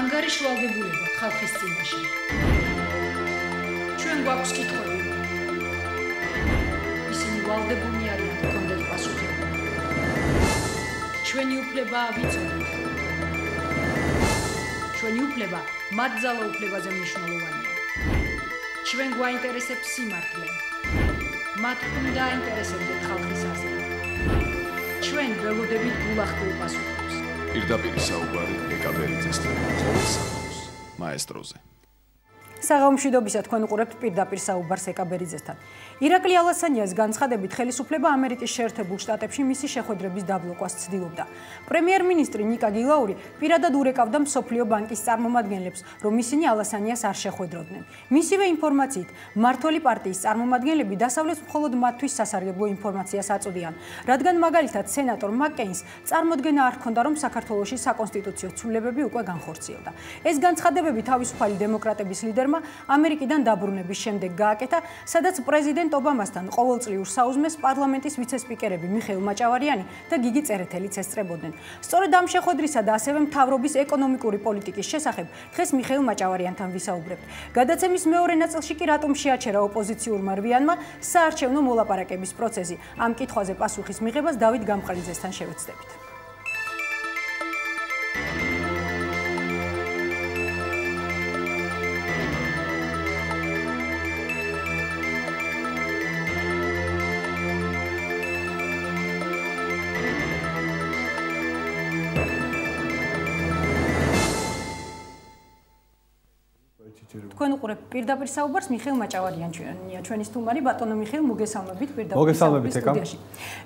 ანგარიშვალდებულება ხალხის წინაშე. ჩვენ გვაქვს კითხვები. ისინი ვალდებულნი არიან გქონდეთ პასუხები. ჩვენი უფლება ვიცოდეთ. ჩვენი უფლება მათ ძალაუფლებაზე მნიშვნელოვანია. ჩვენ გვაინტერესებს სიმართლე. მათ უნდა აინტერესებდეთ ხალხის აზრი. ჩვენ ველოდებით გულახდილ პასუხებს. პირდაპირ საუბარი ეკაბერიძესთან ყოველ საქმეს მაესტროზე. საღამომშვიდობისა თქვენ უყურებთ პირდაპირ საუბარს ეკაბერიძესთან. ირაკლი ალასანიას განცხადებით ხელისუფლება ამერიკის შეერთებულ შტატებში მისი შეხვედრების დაბლოკვას ცდილობდა. პრემიერ-მინისტრი ნიკა გილაური პირადად ურეკავდა მსოფლიო ბანკის წარმომადგენლებს, რომ ისინი ალასანიას არ შეხვედროდნენ. მისივე ინფორმაციით, მმართველი პარტიის წარმომადგენლები დასავლეთს მხოლოდ მათთვის სასარგებლო ინფორმაციას აწვდიან, რადგან მაგალითად სენატორ მაკკეინს წარმოდგენა არ ჰქონდა, რომ საქართველოში საკონსტიტუციო ცვლილებები უკვე განხორციელდა. ეს განცხადებები თავისუფალი დემოკრატების ლიდერმა ამერიკიდან დაბრუნების შემდეგ გააკეთა, სადაც პრეზიდენტ ობამასთან ყოველწლიურ საუზმეს პარლამენტის ვიცე-სპიკერები მიხეილ მაჭავარიანი და გიგი წერეთელიც ესწრებოდნენ. სწორედ ამ შეხვედრისა და ასევე მთავრობის ეკონომიკური პოლიტიკის შესახებ დღეს მიხეილ მაჭავარიანთან ვისაუბრებთ. გადაცემის მეორე ნაწილში კი რატომ შეაჩერა ოპოზიციურმა რვიანმა საარჩევნო მოლაპარაკების პროცესი. ამ კითხვაზე პასუხის მიღებას დავით გამყრიძესთან შევეცდებით. თქვენ უყურებთ პირდაპირ საუბარს მიხეილ მაჭავარიანია ჩვენი სტუმარი ბატონო მიხეილ მოგესალმებით პირდაპირ სტუდიაში.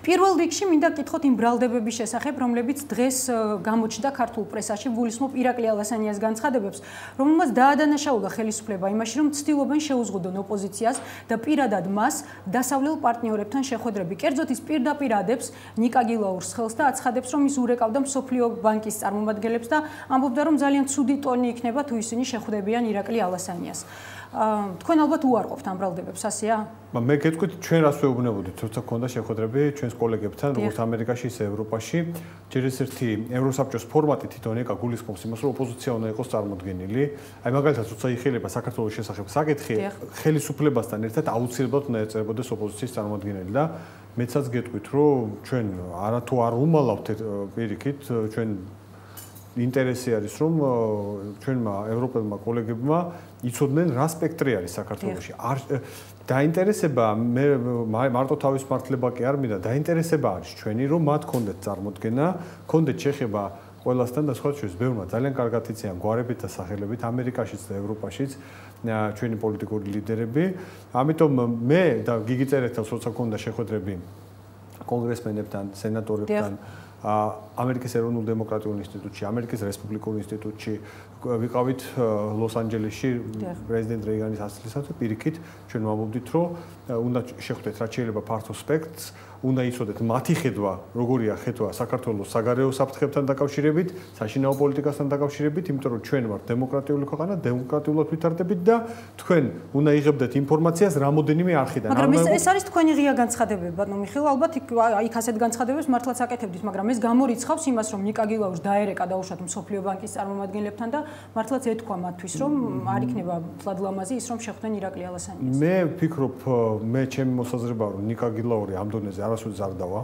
პირველ რიგში მინდა გკითხოთ იმ ბრალდებების შესახებ, რომლებიც დღეს გამოჩნდა ქართულ პრესაში, გულისხმობ ირაკლი ალასანიას განცხადებებს, რომელმაც დაადანაშაულა ხელისუფლება იმაში, რომ ცდილობენ შეუზღუდონ ოპოზიციას და პირადად მას დასავლელ პარტნიორებთან შეხვედრები. კერძოდ ის პირდაპირ ადებს ნიკა გილაურს ხელს და აცხადებს, რომ ის ურეკავდა მსოფლიო ბანკის წარმომადგენლებს და ამბობდა, რომ ძალიან ცუდი ტონი იქნება თუ ისინი შეხვდებიან ირაკლი ალასანიას. თქვენ ალბათ უარყოფთ ამ ბრალდებებს, ასეა? მე გეტყვით, ჩვენ რას ვეუბნებოდით, როცა გქონდა შეხვედრები ჩვენს კოლეგებთან, როგორც ამერიკაში, ისე ევროპაში. ჯერ ერთი ევროსაბჭოს ფორმატი თვითონ ეკა გულისხმობს იმას, რომ ოპოზიცია უნდა იყოს წარმოდგენილი. აი მაგალითად, როცა იხილება საქართველოს შესახებ საკითხი, ხელისუფლებასთან ერთად აუცილებლად უნდა ეწერებოდეს ოპოზიციის წარმოდგენელი და მეცაც გეტყვით, რომ ჩვენ არათუ არ უმალავთ პირიქით, ჩვენ ინტერესი არის, რომ ჩვენმა ევროპელმა კოლეგებმა იცოდნენ რა სპექტრი არის საქართველოში. დაინტერესება მე მარტო თავის მართლება კი არ მინდა, დაინტერესება არის ჩვენი, რომ მათ ქონდეთ წარმოდგენა, ქონდეთ შეხება ყველასთან და სხვა შორის ბევრმა ძალიან კარგად იციან გვარებით და სახელებით ამერიკაშიც და ევროპაშიც ჩვენი პოლიტიკური ლიდერები. ამიტომ მე და გიგი წერეთელს როცა ქონდა შეხვედრები კონგრესმენებთან, სენატორებთან ამერიკის ეროვნულ დემოკრატიულ ინსტიტუტში, ამერიკის რესპუბლიკურ ინსტიტუტში ვიყავით ლოს-ანჯელესში პრეზიდენტ რეიგანის ასვლისას პირიქით ჩვენ ვამბობდით, რომ უნდა შეხვდეთ რაც შეიძლება ფართო სპექტრს, უნდა იცოდეთ მათი ხედვა, როგორია ხედვა საქართველოს საგარეო საფრთხებთან დაკავშირებით, საშინაო პოლიტიკასთან დაკავშირებით, იმიტომ რომ ჩვენ ვართ დემოკრატიული ქვეყანა, დემოკრატიულად ვითარდებით და თქვენ უნდა იღებდეთ ინფორმაციას რამოდენიმე არხიდან. მაგრამ ეს არის თქვენი ღია განცხადებები, ბატონო მიხეილ, ალბათ იქ ასეთ განცხადებებს მართლაც აკეთებდით, მაგრამ ეს გამორიცხავს იმას, რომ ნიკა გილაურს დაერეკა დაუშვათ მსოფლიო ბანკის წარმომადგენლებთან და მართლაც ეთქვა მათთვის, რომ არ იქნება თლად ლამაზი ის, რომ შეხვდნენ ირაკლი ალასანიას. მე ვფიქრობ, მე ჩემი მოსაზრება რომ ნიკა გილაური ამ დონეზე არასოდეს არ დავა.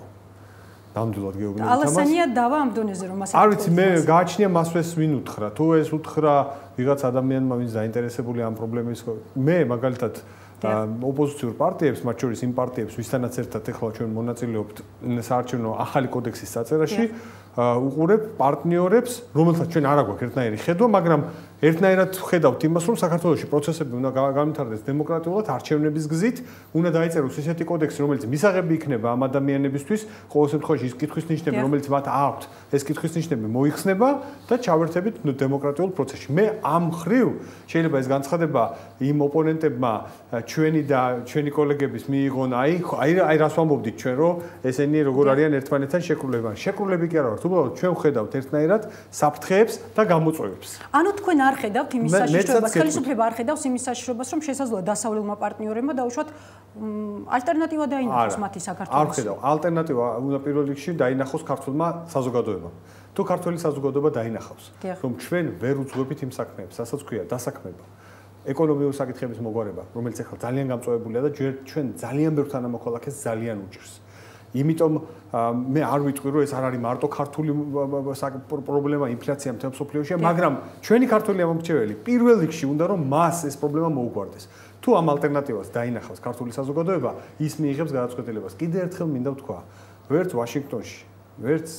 ნამდვილად გეუბნებით ამას. ალასანია დავა ამ დონეზე რომ ასეთ. არ ვიცი, მე გააჩნია მასვეს ვინ უთხრა. თუ ეს უთხრა ვიღაც ადამიანმა, ვინც დაინტერესებული ამ პრობლემის, მე მაგალითად ოპოზიციურ პარტიებს, მათ შორის იმ პარტიებს, ვისთანაც ერთად ეხლა ჩვენ მონაწილეობთ საარჩევნო ახალი კოდექსის საწერაში, უყურებ პარტნიორებს, რომელთაც ჩვენ არ აგვაქვს ერთნაირი ხედვა, მაგრამ ერთნაირად ხედავთ იმას, რომ საქართველოში პროცესები უნდა განვითარდეს დემოკრატიულად, არჩევნების გზით, უნდა დაიწეროს ისეთი კოდექსი, რომელიც მისაღები იქნება ამ ადამიანებისთვის, ყოველ შემთხვევაში ის კითხვის ნიშნები, რომელიც მათ აქვთ, ეს კითხვის ნიშნები მოიხსნება და ჩავერთებით დემოკრატიულ პროცესში. მე ამ მხრივ შეიძლება ეს განცხადება იმ ოპონენტებმა ჩვენი და ჩვენი კოლეგების მიიღონ, აი რას ვამბობდით ჩვენ, რომ ესენი როგორ არიან ერთმანეთთან შეკრულებანი. შეკრულები კი არა ვართ, უბრალოდ ჩვენ ვხედავთ ერთნაირად საფრთხეებს და გამოწვევებს. ანუ თქვენ არ ხედავთ იმის საშიშროებას, ხელისუფლება არ ხედავს იმის საშიშროებას, რომ შესაძლოა დასავლელმა პარტნიორებმა დაუშვათ ალტერნატივა დაინახოს მათი საქართველოს. არ ხედავ. ალტერნატივა უნდა პირველ რიგში დაინახოს ქართულმა საზოგადოებამ. თუ ქართველი საზოგადოება დაინახავს, რომ ჩვენ ვერ უძღვებით იმ საქმეებს, რასაც ქვია დასაქმება, ეკონომიკური საკითხების მოგვარება, რომელიც ახლა ძალიან გამწვავებულია და ჩვენ ძალიან ბევრ თანამოქალაქეს ძალიან უჭირს. იმიტომ მე არ ვიტყვი რომ ეს არ არის მარტო ქართული პრობლემა ინფლაცია მთელ მსოფლიოში, მაგრამ ჩვენი ქართული ამომრჩეველი პირველ რიგში უნდა რომ მას ეს პრობლემა მოუგვარდეს. თუ ამ ალტერნატივას დაინახავს ქართული საზოგადოება, ის მიიღებს გადაწყვეტილებას. კიდევ ერთხელ მინდა ვთქვა, ვერც ვაშინგტონში, ვერც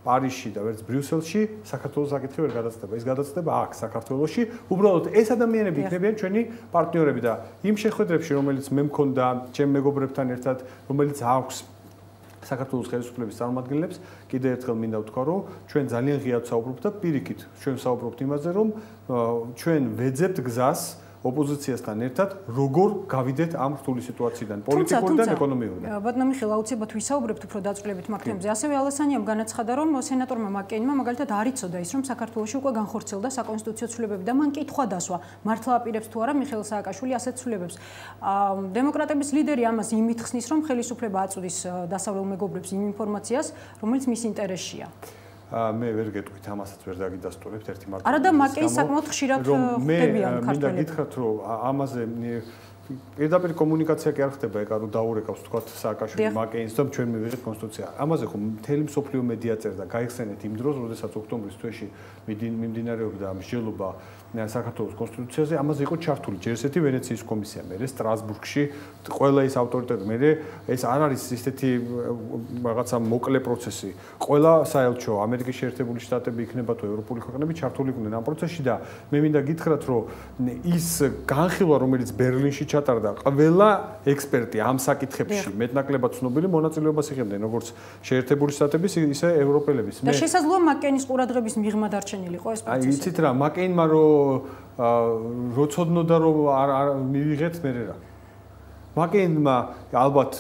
პარიზში და ვერც ბრიუსელში საქართველოს საკითხი ვერ გადაწყვეტება. ის გადაწყვეტება აქ საქართველოში. უბრალოდ ეს ადამიანები იქნებიან ჩვენი პარტნიორები და იმ შეხვედრებში, რომელიც მე მქონდა ჩემ მეგობრებთან ერთად, რომელიც აქვს საქართველოს ხელისუფლების წარმომადგენლებს, კიდევ ერთხელ მინდა ვთქვა, რომ ჩვენ ძალიან ღიად საუბრობთ და პირიქით ჩვენ საუბრობთ იმაზე, რომ ჩვენ ვეძებთ გზას ოპოზიციასთან ერთად, როგორ გავიდეთ ამ რთული სიტუაციიდან, პოლიტიკურიდან, ეკონომიურიდან. ბატონო მიხეილ, აუცილებლად ვისაუბრებთ უფრო დაწვრილებით მაგ თემებზე. ასევე ალასანიამ განაცხადა, რომ სენატორმა მაკკეინმა მაგალითად არ იცოდა ის, რომ საქართველოში უკვე განხორციელდა საკონსტიტუციო ცვლილებები და მან კითხვა დასვა, მართლა აპირებს თუ არა მიხეილ სააკაშვილი ასეთ ცვლილებებს. დემოკრატების ლიდერი ამას იმით ხსნის, რომ ხელისუფლება აწვდის დასავლელ მეგობრებს იმ ინფორმაციას, რომელიც მის ინტერესშია. მე ვერ გეტყვით ამასაც ვერ დაგიდასტურებთ ერთი მარტო. არა და მაკკეინს საკმაოდ ხშირად ხვდებიან ქართველები. მე მინდა გითხრათ რომ ამაზე პირდაპირ კომუნიკაცია კი არ ხდება, ეკა რომ დაურეკავს თქვათ სააკაშვილი მაკკეინს და ჩვენ მივიღეთ კონსტიტუცია. ამაზე ხომ მთელი მსოფლიო მედია წერდა, გაიხსენეთ იმ დროს, როდესაც ოქტომბრის თვეში მიმდინარეობდა მსჯელობა საქართველოს კონსტიტუციაზე, ამაზე იყო ჩართული ჯერ ესეთი ვენეციის კომისია, მერე სტრასბურგში ყველა ის ავტორიტეტი, მერე ეს არ არის ისეთი რაღაცა მოკლე პროცესი. ყველა საელჩო, ამერიკის შეერთებული შტატები იქნება თუ ევროპული ქვეყნები ჩართული იყვნენ ამ პროცესში და მე მინდა გითხრათ, რომ ის განხილვა, რომელიც ბერლინში ჩატარდა, ყველა ექსპერტი ამ საკითხებში მეტნაკლებად ცნობილი მონაწილეობას იღებდნენ, როგორც შეერთებული შტატების, ისე ევროპელების. და შესაძლოა მაკკეინის ყურადღების მიღმა დარჩენილიყო ეს პროცესი. აი, იცით რა, მაკკეინმა როცოდნოდა რომ არ მივიღეთ მე რა. მაკკეინმა ალბათ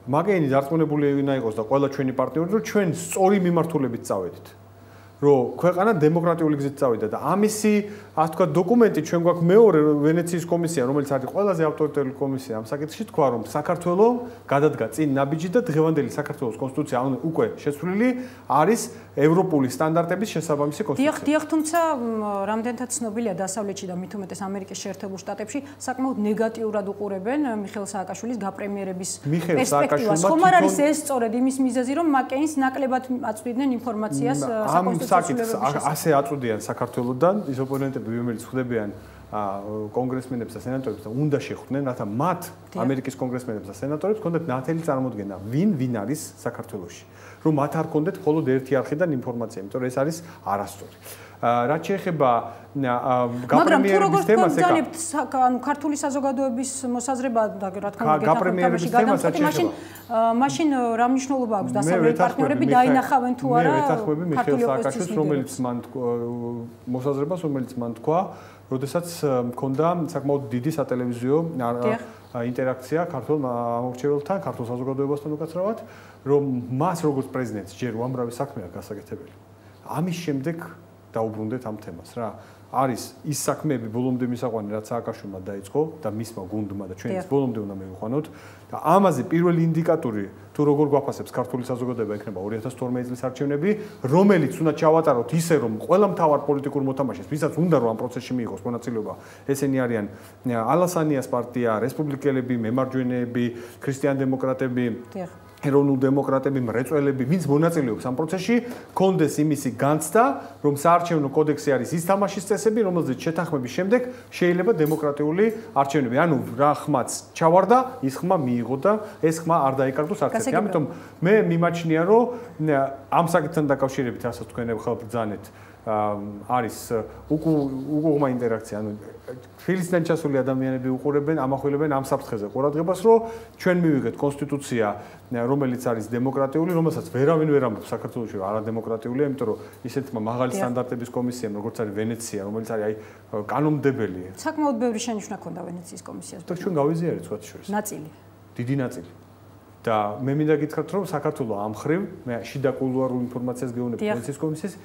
მაკკეინი დარწმუნებული უნდა იყოს და ყველა ჩვენი პარტნიორი რომ ჩვენ სწორი მიმართულებით წავედით. რომ ქვეყანა დემოკრატიული გზით წავიდა და ამისი ასე თქვა დოკუმენტი ჩვენ გვაქვს მეორე ვენეციის კომისია, რომელიც არის ყველაზე ავტორიტეტული კომისია ამ საკითხში, თქვა რომ საქართველოს გადადგა წინ ნაბიჯი და დღევანდელი საქართველოს კონსტიტუცია უკვე შეცვლილი არის ევროპული სტანდარტების შესაბამისი კონსტიტუცია. დიახ, თუმცა რამდენთან ცნობილია დასავლეთში და მით უმეტეს ამერიკის შეერთებულ შტატებში საკმაოდ ნეგატიურად უყურებენ მიხეილ სააკაშვილის გაპრემიერების პერსპექტივას. ხომ არ არის ეს სწორედ იმის მიზეზი, რომ მაკკეინს ნაკლებად აწვდიდნენ ინფორმაციას საკითხს ასე აწვდიან საქართველოსდან ის ოპონენტები, რომელიც ხვდებიან კონგრესმენებს და სენატორებს და უნდა შეხვდნენ, რათა მათ ამერიკის კონგრესმენებს და სენატორებს ჰქონდეთ ნათელი წარმოდგენა, ვინ არის საქართველოში. რომ მათ არ ჰქონდეთ მხოლოდ ერთი არხიდან ინფორმაცია, იმიტომ რომ ეს არის არასწორი. რაც შეეხება გაპრემიერების თემას, ანუ ქართული საზოგადოების მოსაზრება და რა თქმა უნდა გაპრემიერების თემასაც მაშინ რა მნიშვნელობა აქვს დასავლელი პარტნიორები დაინახავენ თუ არა ქართული მიხეილ სააკაშვილს, რომელიც მან მოსაზრებას, რომელიც მან თქვა, როდესაც მქონდა საკმაოდ დიდი სატელევიზიო ინტერაქცია ქართულ ამორჩეველთან, ქართულ საზოგადოებასთან უკაცრავად, რომ მას როგორც პრეზიდენტს ჯერ უამრავი საქმე აქვს გასაკეთებელი. ამის შემდეგ დაუბრუნდეთ ამ თემას რა. არის ის საქმეები ბოლომდე მისაყვანი, რაც სააკაშვილმა დაიწყო და მისმა გუნდმა და ჩვენს ბოლომდე უნდა მივიყვანოთ და ამაზე პირველი ინდიკატორი თუ როგორ გვაფასებს ქართული საზოგადოება იქნება 2012 წლის არჩევნები, რომელიც უნდა ჩავატაროთ ისე, რომ ყველა მთავარ პოლიტიკურ მოთამაშეს, ვისაც უნდა რომ ამ პროცესში მიიღოს მონაწილეობა, ესენი არიან ალასანიას პარტია, რესპუბლიკელები, მემარჯვენეები, ქრისტიან-დემოკრატები, ეროვნულ დემოკრატები, მრეწველები, ვინც მონაწილეობს ამ პროცესში, კონდეს იმისი განცდა, რომ საარჩევნო კოდექსი არის ის თამაშის წესები, რომელზეც შეთანხმების შემდეგ შეიძლება დემოკრატიული არჩევნები. ანუ რა ხმაც ჩავარდა, ის ხმა მიიღო და ეს ხმა არ დაიკარგოს არც ერთი. ამიტომ მე მიმაჩნია, რომ ამ საკითხთან დაკავშირებით, რასაც თქვენ ხალბრძანეთ, არის უკუღმა ინტერაქცია, ანუ ფილისთან ჩასული ადამიანები უყურებენ, ამახვილებენ ამ საფრთხეზე ყურადღებას, რომ ჩვენ მივიღეთ კონსტიტუცია, რომელიც არის დემოკრატიული, რომელსაც ვერავინ ვერ ამბობს საქართველოში, რომ არადემოკრატიულია, იმიტომ რომ ისეთმა მაღალი სტანდარტების კომისიამ, როგორც არის ვენეცია, რომელიც არის კანონმდებელი. საკმაოდ ბევრი შენიშვნა ქონდა ვენეციის კომისიას. და ჩვენ გავიზიარეთ სხვა შორის. ნაწილი. დიდი ნაწილი. და მე მინდა გითხრათ, რომ საქართველოს ამ ხრივ, მე შიდა კულუარულ ინფორმაციას გეუბნები ვენეციის კომისიის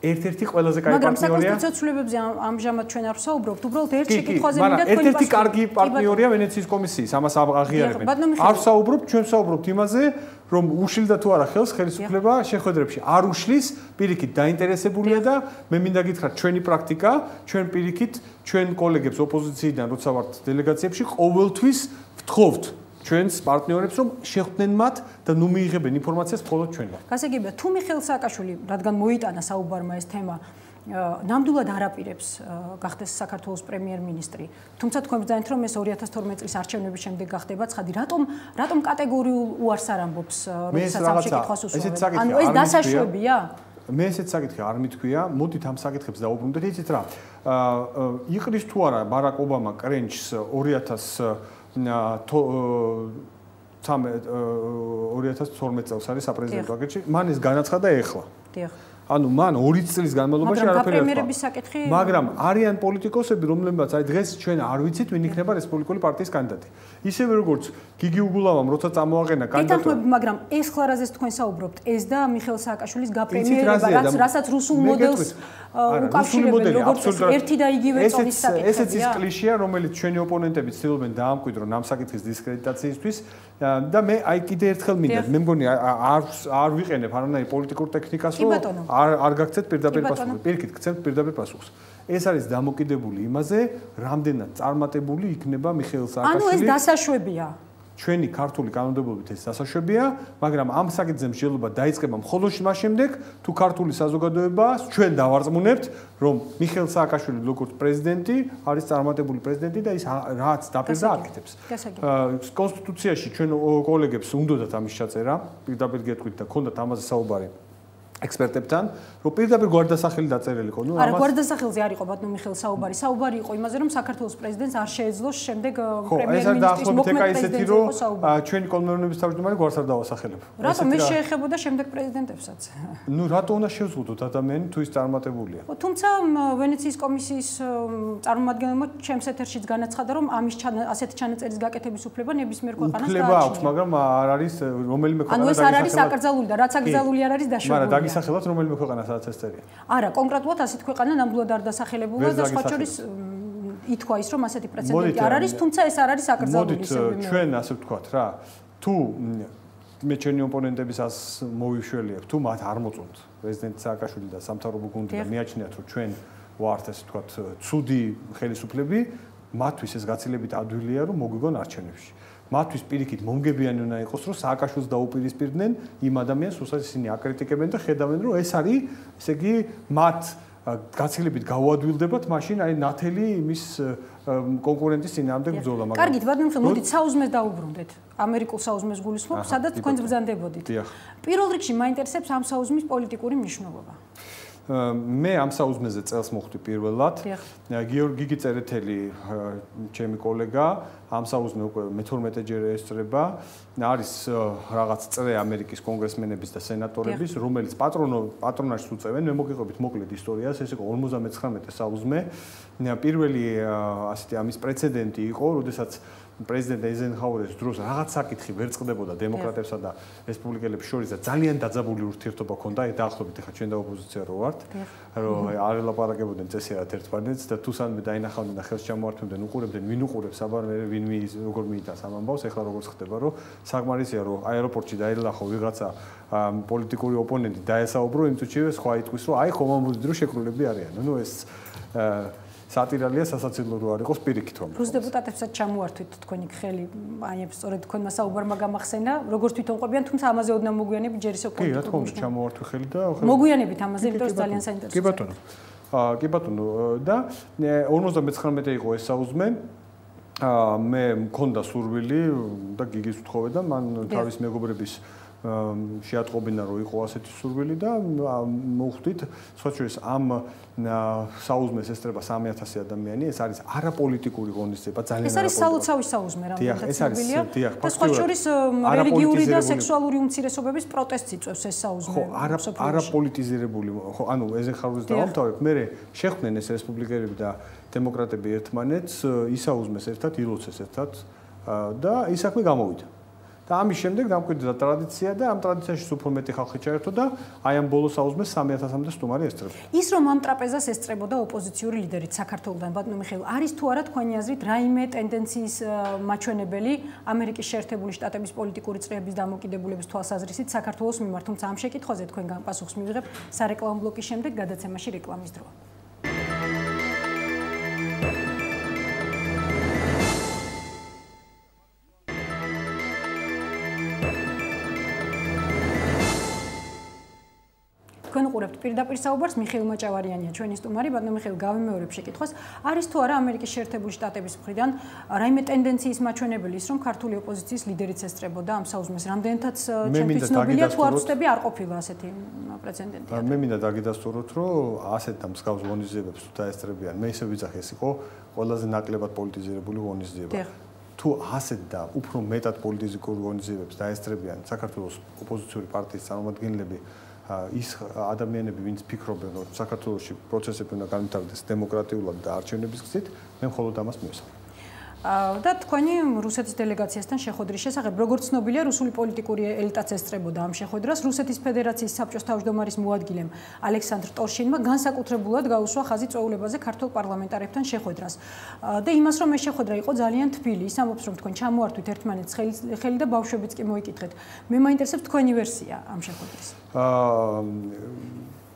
ერთ-ერთი ყველაზე კარგი პარტნიორია. მაგრამ საკონსტიტუციო ცვლილებებზე ამჟამად ჩვენ არ ვსაუბრობთ, უბრალოდ ერთ შეკითხვაზე მინდა თქვენი ერთ-ერთი კარგი პარტნიორია ვენეციის კომისიის, ამას აღიარებენ. არ ვსაუბრობთ, ჩვენ ვსაუბრობთ იმაზე, რომ უშლიდა თუ არა ხელს ხელისუფლება შეხვედრებში არ უშლის, პირიქით დაინტერესებულია და მე მინდა გითხრათ ჩვენი პრაქტიკა, ჩვენ პირიქით ჩვენ კოლეგებს ოპოზიციიდან როცა ვართ დელეგაციებში ყოველთვის ვთხოვთ ჩვენს პარტნიორებს რომ შეხვდნენ მათ და ნუ მიიღებენ ინფორმაციას მხოლოდ ჩვენგან. გასაგებია თუ მიხეილ სააკაშვილი რადგან მოიტანა საუბარმა ეს თემა ნამდვილად არაპირებს გახდეს საქართველოს პრემიერ-მინისტრი. თუმცა თქვენ ბრძანეთ რომ ეს 2012 წლის არჩევნების შემდეგ გახდება ცხადი. რატომ კატეგორიულ უარს არ ამბობს როდესაც ამ შეკითხვას უსვამენ? ანუ ეს დასაშვებია? მე ესეც საკითხი არ მithქვია. მოდით ამ საკითხებს დაუბრუნდეთ. იცით რა? იყრის თუ არა ბარაკ ობამა კრენჩს 2012 წელს არის საპრეზიდენტო აკეთში. მან ეს განაცხადა ეხლა. დიახ. ანუ მან 2 წლის განმავლობაში არაფერი არ ეთქვა. მაგრამ არიან პოლიტიკოსები, რომლებმაც აი დღეს ჩვენ არ ვიცით ვინ იქნება რესპუბლიკური პარტიის კანდიდატი. ისევე როგორც გიგი უგულავამ როცა წამოაყენა კანდიდატურა. მაგრამ ეს ხლარაზეც თქვენ საუბრობთ, ეს და მიხეილ სააკაშვილის გაპრემიერება, რასაც რუსულ მოდელს უკავშირებენ, როგორც ერთი და იგივე წონის საკითხია. ესეც ის კლიშეა, რომელიც ჩვენი ოპონენტები ცდილობენ დაამკვიდრონ ამ საკითხის დისკრედიტაციისთვის და მე აი კიდე ერთხელ მინდა, მე მგონი არ ვიყენებ არანაირ პოლიტიკურ ტექნიკას, რომ არ გაგცეთ პირდაპირ პასუხს. პირიქით, გცემთ პირდაპირ პასუხს. ეს არის დამოკიდებული იმაზე, რამდენად წარმატებული იქნება მიხეილ სააკაშვილი. ანუ ეს დასაშვებია. ჩვენი ქართული კანონმდებლობით ეს დასაშვებია, მაგრამ ამ საკითხზე მსჯელობა დაიწყება მხოლოდ მას შემდეგ, თუ ქართული საზოგადოება ჩვენ დავარწმუნებთ, რომ მიხეილ სააკაშვილი როგორც პრეზიდენტი არის წარმატებული პრეზიდენტი და ის რაც დაპირდა აკეთებს. კონსტიტუციაში ჩვენ კოლეგებს უნდათ ამის ჩაწერა, პირდაპირ გეტყვით და ქონდათ ამაზე საუბარი. ექსპერტებთან, რომ პირდაპირ გვარდასახელი დაწერილი იყო. ნუ ამას არა, გვარდასახელზე არ იყო ბატონო მიხეილ საუბარი. საუბარი იყო იმაზე, რომ საქართველოს პრეზიდენტს არ შეეძლოს შემდეგ პრემიერ-მინისტრის მოქმედ პრეზიდენტი იყო საუბარი. ჩვენი კოლმეურნეობის თავმჯდომარე გვარს არ დავასახელებ. რატომ ის შეეხებოდა შემდეგ პრეზიდენტებსაც? ნუ რატო უნდა შევზღუდოთ ადამიანი თუ ის წარმატებულია? თუმცა ვენეციის კომისიის წარმომადგენელმა ჩემს ეთერშიც განაცხადა, რომ ამის ასეთი ჩანაწერის გაკეთების უფლება ნებისმიერ ქვეყანას გააჩნია. უფლება აქვს, მაგრამ არ არის რომელიმე ქვეყანა ანუ ეს არ არის აკრძალული და რაც აკრძალული არ არის დაშვებული. გისახელოთ რომელიმე ქვეყანა სადაც ეს წერია. არა, კონკრეტულად ასეთ ქვეყანა ნამდვილად არ დასახელებულა და სხვა შორის ითქვა ის რომ ასეთი პრეცედენტი არ არის, თუმცა ეს არ არის აკრძალული ისე. მოდით ჩვენ ასე ვთქვათ რა, თუ მე ჩვენი ოპონენტების მოვიშველიებ, თუ მათ არ მოწონთ პრეზიდენტ სააკაშვილი და სამთავრობო გუნდი და მიაჩნიათ რომ ჩვენ ვართ ასე ვთქვათ ცუდი ხელისუფლები, მათთვის ეს გაცილებით ადვილია რომ მოგვიგონ არჩევნებში. მათთვის პირიქით მომგებიანი უნდა იყოს, რომ სააკაშვილს დაუპირისპირდნენ იმ ადამიანს, რომელსაც ისინი აკრიტიკებენ და ხედავენ, რომ ეს არის, ესე იგი, მათ გაცილებით გაუადვილდებათ, მაშინ აი ნათელი იმის კონკურენტის წინააღმდეგ ბრძოლა, მაგრამ კარგით, ბატონო, მოდით საუზმეს დაუბრუნდეთ. ამერიკულ საუზმეს გულისხმობ, სადაც თქვენც ბრძანდებოდით. პირველ რიგში მაინტერესებს ამ საუზმის პოლიტიკური მნიშვნელობა. მე ამ საუზმეზე წელს მოხვდი პირველად. გიორგი წერეთელი, ჩემი კოლეგა, ამ საუზმე უკვე მე-12 ჯერ ესწრება. არის რაღაც წრე ამერიკის კონგრესმენების და სენატორების, რომელიც პატრონაჟს უწევენ. მე მოგიყვებით მოკლედ ისტორიას, ეს იყო 59 საუზმე. პირველი ასეთი ამის პრეცედენტი იყო, როდესაც პრეზიდენტ ეიზენჰაუერის დროს რაღაც საკითხი ვერ წყდებოდა დემოკრატებსა და რესპუბლიკელებს შორის და ძალიან დაძაბული ურთიერთობა ჰქონდა. დაახლოებით ახლა ჩვენ და ოპოზიცია რო ვართ, რომ არ ელაპარაკებოდნენ წესიერ ერთმანეთს და თუ სანმე დაინახავდნენ და ხელს ჩამოართმევდნენ, უყურებდნენ, ვინ უყურებს აბა ვინ როგორ მიიტანს ამ ამბავს. ეხლა როგორც ხდება, რომ საკმარისია რომ აეროპორტში დაელახო ვიღაცა პოლიტიკური ოპონენტი დაესაუბრო, იმ წუთშივე სხვა იტყვის, რომ აი ხომ ამბობთ რომ შეკრულები არიან. ნუ ეს სატირალია სასაცილო რო არ იყოს პირიქით რომ. რუს დეპუტატებსაც ჩამოართვით თქვენი ხელი, აი სწორედ თქვენმა საუბარმა გამახსენა, როგორც თვითონ ყვებიან, თუმცა ამაზე ოდნავ მოგვიანებით ჯერ ისე კი, რა თქმა უნდა, ჩამოართვი ხელი და მოგვიანებით ამაზე, იმიტომ რომ ძალიან საინტერესოა. კი ბატონო. კი ბატონო და 59 იყო ეს საუზმე. მე მქონდა სურვილი და გიგის ვთხოვე და მან თავის მეგობრების შეატყობინა რომ იყო ასეთი სურვილი და მოხვდით სხვა შორის ამ საუზმეს ესწრება 3000 ადამიანი. ეს არის არაპოლიტიკური ღონისძიება, ძალიან ეს არის სალოცავი საუზმე, რამდენად ცნობილია. და სხვა შორის რელიგიური და სექსუალური უმცირესობების პროტესტს იწვევს ეს საუზმე. ხო, არაპოლიტიზირებული, ხო, ანუ ეიზენჰაუერის დავამთავრებ, მე შეხვდნენ ეს რესპუბლიკელები და დემოკრატები ერთმანეთს, ისაუზმეს ერთად, ილოცეს ერთად და ის საქმე გამოვიდა. და ამის შემდეგ დამკვიდრდა ტრადიცია და ამ ტრადიციაში უფრო მეტი ხალხი ჩაერთო და აი ამ ბოლო საუზმეს 3000-მდე სტუმარი ესწრებოდა. ის რომ ამ ტრაპეზას ესწრებოდა ოპოზიციური ლიდერით საქართველოსთან ბატონო მიხეილ, არის თუ არა თქვენი აზრით რაიმე ტენდენციის მაჩვენებელი ამერიკის შეერთებული შტატების პოლიტიკური წრეების დამოკიდებულების თვალსაზრისით საქართველოს მიმართ, თუმცა ამ შეკითხვაზე თქვენგან პასუხს მივიღებ სარეკლამო ბლოკის შემდეგ გადაცემაში რეკლამის დროა. თქვენ უყურებთ პირდაპირ საუბარს, მიხეილ მაჭავარიანია ჩვენი სტუმარი. ბატონო მიხეილ, გავიმეორებ შეკითხვას. არის თუ არა ამერიკის შეერთებული შტატების მხრიდან რაიმე ტენდენციის მაჩვენებელი ის, რომ ქართული ოპოზიციის ლიდერიც ესწრებოდა ამ საუზმეს? რამდენთაც ჩემთვის ცნობილია, თუ არ ვწდები, არ ყოფილა ასეთი პრეცედენტი. მე მინდა დაგიდასტუროთ, რომ ასეთ და მსგავს ღონისძიებებს თუ დაესწრებიან, მე ისე ვიცახე, ეს იყო ყველაზე ნაკლებად პოლიტიზირებული ღონისძიება. თუ ასეთ და უფრო მეტად პოლიტიზირებული ღონისძიებებს დაესწრებიან საქართველოს ოპოზიციური პარტიის წარმომადგენლები, ის ადამიანები, ვინც ფიქრობენ, რომ საქართველოში პროცესები უნდა განვითარდეს დემოკრატიულად და არჩევნების გზით, მე მხოლოდ ამას მივესალმებ. და თქვენი რუსეთის დელეგაციასთან შეხვედრის შესახებ, როგორც ცნობილია, რუსული პოლიტიკური ელიტაც ესწრებოდა ამ შეხვედრას. რუსეთის ფედერაციის საბჭოს თავმჯდომარის მოადგილემ ალექსანდრ ტორშინმა განსაკუთრებულად გაუსვა ხაზი წვეულებაზე ქართულ პარლამენტარებთან შეხვედრას. და იმას, რომ ეს შეხვედრა იყო ძალიან თბილი, ის ამბობს, რომ თქვენ ჩამოართვით ერთმანეთს ხელი და ბავშვებიც კი მოიკითხეთ. მე მაინტერესებს თქვენი ვერსია ამ შეხვედრის.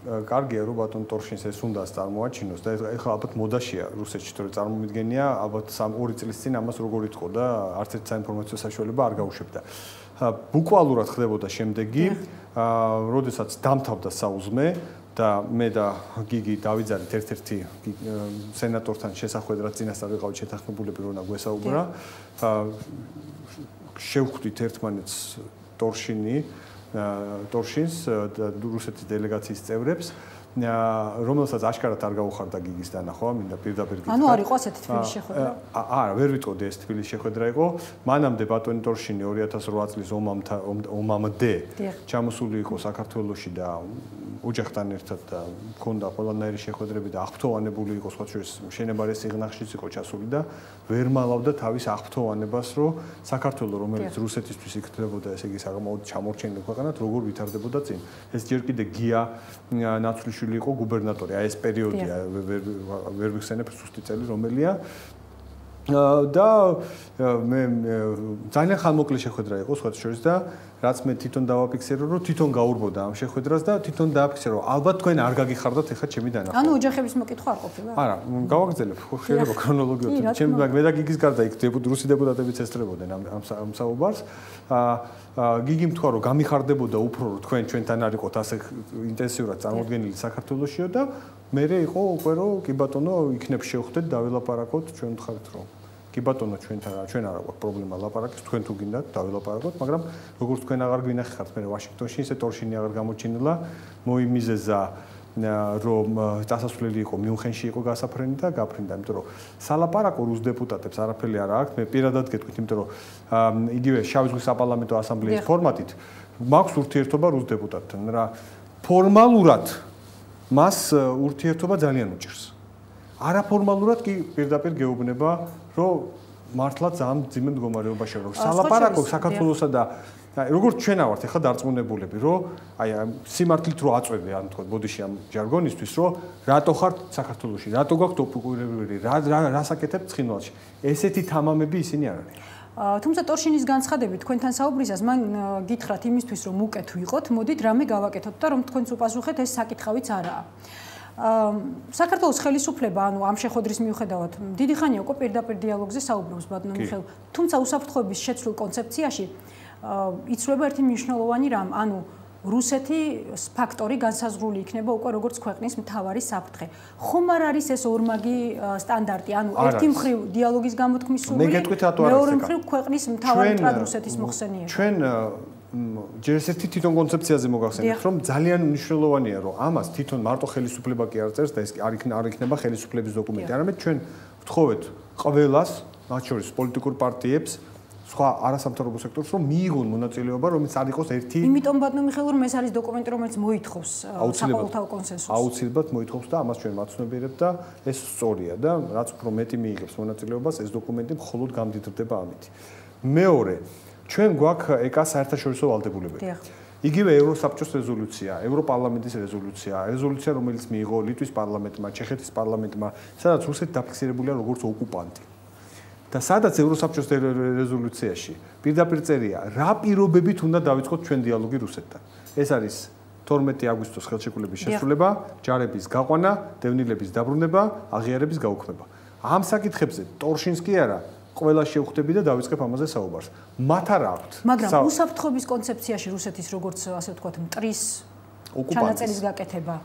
კარგია რომ ბატონ ტორშინს ეს უნდა წარმოაჩინოს და ეხლა ალბათ მოდაშია რუსეთში თორე წარმომიდგენია ალბათ 2 წლის წინ ამას როგორ იტყო და არც ერთ საინფორმაციო საშუალება არ გაუშვებდა. ბუკვალურად ხდებოდა შემდეგი, როდესაც დამთავრდა საუზმე და მე და გიგი დავიძარით ერთ-ერთი სენატორთან შესახვედრად წინასწარ ვიყავით შეთანხმებულები რომ გვესაუბრა. შევხვდით ერთმანეთს ტორშინს და რუსეთის დელეგაციის წევრებს, რომელსაც აშკარად არ გაუხარდა გიგის დანახვა, მინდა პირდაპირ გითხრათ. ანუ არ იყო ასეთი თბილი შეხვედრა? არა, ვერ ვიტყოდი ეს თბილი შეხვედრა იყო. მანამდე ბატონი ტორშინი 2008 წლის ომამდე ჩამოსული იყო საქართველოში და ოჯახთან ერთად და მქონდა ყველანაირი შეხვედრები და აღფრთოვანებული იყო, სხვა შორის მშენებარე სიღნაღშიც იყო ჩასული და ვერ მალავდა თავის აღფრთოვანებას, რომ საქართველო, რომელიც რუსეთისთვის იქნებოდა, ესე იგი საკმაოდ ჩამორჩენილი ქვეყანად, როგორ ვითარდებოდა წინ. ეს ჯერ კიდე გია ნაცვლიშვილი იყო გუბერნატორი, აი ეს პერიოდია, ვერ ვიხსენებ ზუსტი წელი რომელია. და მე ძალიან ხანმოკლე შეხვედრა იყო სხვა შორის და რაც მე თვითონ დავაფიქსირო რომ თვითონ გაურბოდა ამ შეხვედრას და თვითონ დააფიქსირო ალბათ თქვენ არ გაგიხარდათ ეხლა ჩემი დანახვა. ანუ ოჯახების მოკითხვა არ ყოფილა? არა, გავაგრძელებ შეიძლება ქრონოლოგიურად. ჩემი მე და გიგის გარდა იქ რუსი დეპუტატებიც ესწრებოდნენ ამ საუბარს. გიგი თქვა რომ გამიხარდებოდა უფრო რომ თქვენ ჩვენთან არ იყოთ ასე ინტენსიურად წარმოდგენილი საქართველოსიო და მე იყო უკვე რომ კი ბატონო იქნებ შევხვდეთ დაველაპარაკოთ ჩვენ ვთქვით რომ კი ბატონო ჩვენ არ აქვს პრობლემა ლაპარაკის თქვენ თუ გინდათ დაველაპარაკოთ მაგრამ როგორც თქვენ აღარ გვინახეთ მე ვაშინგტონში ისე ტორშინი აღარ გამოჩინილა მოიმიზეზა რომ დასასვლელი იყო მიუნხენში იყო გასაფრენი და გაფრინდა იმიტომ რომ სალაპარაკო რუს დეპუტატებს არაფერი არ აქვს მე პირადად გეტყვით იმიტომ რომ იგივე შავი ზღვის საპარლამენტო ასამბლეის ფორმატით მაქვს ურთიერთობა რუს დეპუტატთან რა ფორმალურად მას ურთიერთობა ძალიან უჭირს. არაფორმალურად კი პირდაპირ გეუბნება, რომ მართლა ძალიან ძიმე მდგომარეობაში ვარ. სალაპარაკო საქართველოსა და როგორც ჩვენ ავართ ახლა დარწმუნებულები, რომ აი სიმართლით რო აწვევი, ან თქო, ბოდიში ამ ჟარგონისთვის, რომ რატო ხართ საქართველოში, რატო გაქვთ ოპიკურები, რას აკეთებთ ცხინვალში. ესეთი თამამები ისინი არ არის. თუმცა ტორშინის განცხადებით თქვენთან საუბრისას მან გითხრათ იმისთვის რომ უკეთ ვიყოთ, მოდით რამე გავაკეთოთ და რომ თქვენც უპასუხეთ ეს საკითხავიც არაა. საქართველოს ხელისუფლება, ანუ ამ შეხვედრის მიუხედავად, დიდი ხანია უკვე პირდაპირ დიალოგზე საუბრობს ბატონო მიხეილ, თუმცა უსაფრთხოების შეცვლილ კონცეფციაში იცვლება ერთი მნიშვნელოვანი რამ, ანუ რუსეთის ფაქტორი განსაზღვრული იქნება უკვე როგორც ქვეყნის მთავარი საფრთხე. ხომ არ არის ეს ორმაგი სტანდარტი, ანუ ერთი მხრივ დიალოგის გამოთქმის სურვილი, მეორე მხრივ ქვეყნის მთავარი მტრად რუსეთის მოხსენიება. ჩვენ ჯერ ერთი თვითონ კონცეფციაზე მოგახსენებთ, რომ ძალიან მნიშვნელოვანია, რომ ამას თვითონ მარტო ხელისუფლება კი არ წერს და ეს არ იქნება ხელისუფლების დოკუმენტი. არამედ ჩვენ ვთხოვეთ ყველას, მათ შორის პოლიტიკურ პარტიებს სხვა არასამთავრობო სექტორს რომ მიიღონ მონაწილეობა, რომელიც არ იყოს ერთი. იმიტომ ბატონო მიხეილ, რომ ეს არის დოკუმენტი, რომელიც მოითხოვს საყოველთაო კონსენსუსს. აუცილებლად მოითხოვს და ამას ჩვენ მაცნობიერებთ და ეს სწორია და რაც უფრო მეტი მიიღებს მონაწილეობას, ეს დოკუმენტი მხოლოდ გამდიდრდება ამით. მეორე ჩვენ გვაქვს ეკა საერთაშორისო ვალდებულებები. იგივე ევროსაბჭოს რეზოლუცია, ევროპარლამენტის რეზოლუცია, რომელიც მიიღო ლიტვის პარლამენტმა, ჩეხეთის პარლამენტმა, სადაც რუსეთი დაფიქსირებულია როგორც ოკუპანტი. და სადაც ევროსაბჭოს რეზოლუციაში პირდაპირ წერია, რა პირობებით უნდა დავიწყოთ ჩვენ დიალოგი რუსეთთან. ეს არის 12 აგვისტოს ხელშეკრულების შესრულება, ჯარების გაყვანა, დევნილების დაბრუნება, აღიარების გაუქმება. ამ საკითხებზე ტორშინსკი არა, ყველა შევხვდები და დავიწყებ ამაზე საუბარს. მათ არ აქვთ. მაგრამ უსაფრთხოების კონცეფციაში რუსეთის როგორც ასე ვთქვათ, მტრის ჩანაწერის გაკეთება,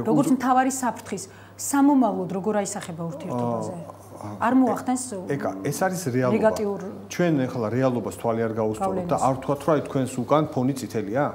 როგორც მთავარი საფრთხის სამომავლოდ როგორ აისახება ურთიერთობაზე? არ მოახდენს ეს არის რეალობა. ჩვენ ახლა რეალობას თვალი არ გაუსწორებთ და არ ვთქვათ, რომ თქვენს უკან ფონი წითელია?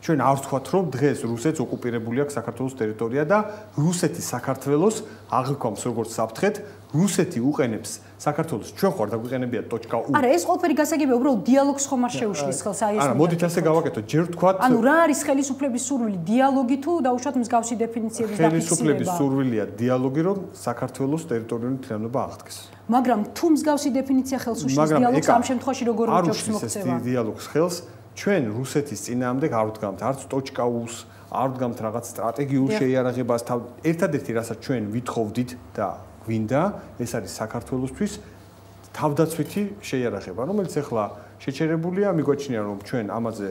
ჩვენ არ ვთქვათ, რომ დღეს რუსეთს ოკუპირებული აქვს საქართველოს ტერიტორია და რუსეთი საქართველოს აღიქვამს როგორც საფრთხეთ, რუსეთი უყენებს საქართველოს ჩვენ ხარ დაგვიყენებია .u. არა, ეს ყველაფერი გასაგებია, უბრალოდ დიალოგს ხომ არ შეუშლის ხელს აი ეს. არა, მოდით ასე გავაკეთოთ. ჯერ ვთქვათ, ანუ რა არის ხელისუფლების სურვილი, დიალოგი თუ დაუშვათ მსგავსი დეფინიციების დაფიქსირება? ხელისუფლების სურვილია დიალოგი, რომ საქართველოს ტერიტორიული მთლიანობა აღდგეს. მაგრამ თუ მსგავსი დეფინიცია ხელს უშლის დიალოგს, ამ შემთხვევაში როგორ უჭერს მოქცევა? არ დიალოგს ხელს ჩვენ რუსეთის წინააღმდეგ არ ვდგამთ არც .u-ს, არ ვდგამთ რაღაც სტრატეგიულ შეიარაღებას. ერთადერთი რასაც ჩვენ ვითხოვდით და გვინდა, ეს არის საქართველოსთვის თავდაცვითი შეიარაღება, რომელიც ახლა შეჩერებულია, მიგვაჩნია რომ ჩვენ ამაზე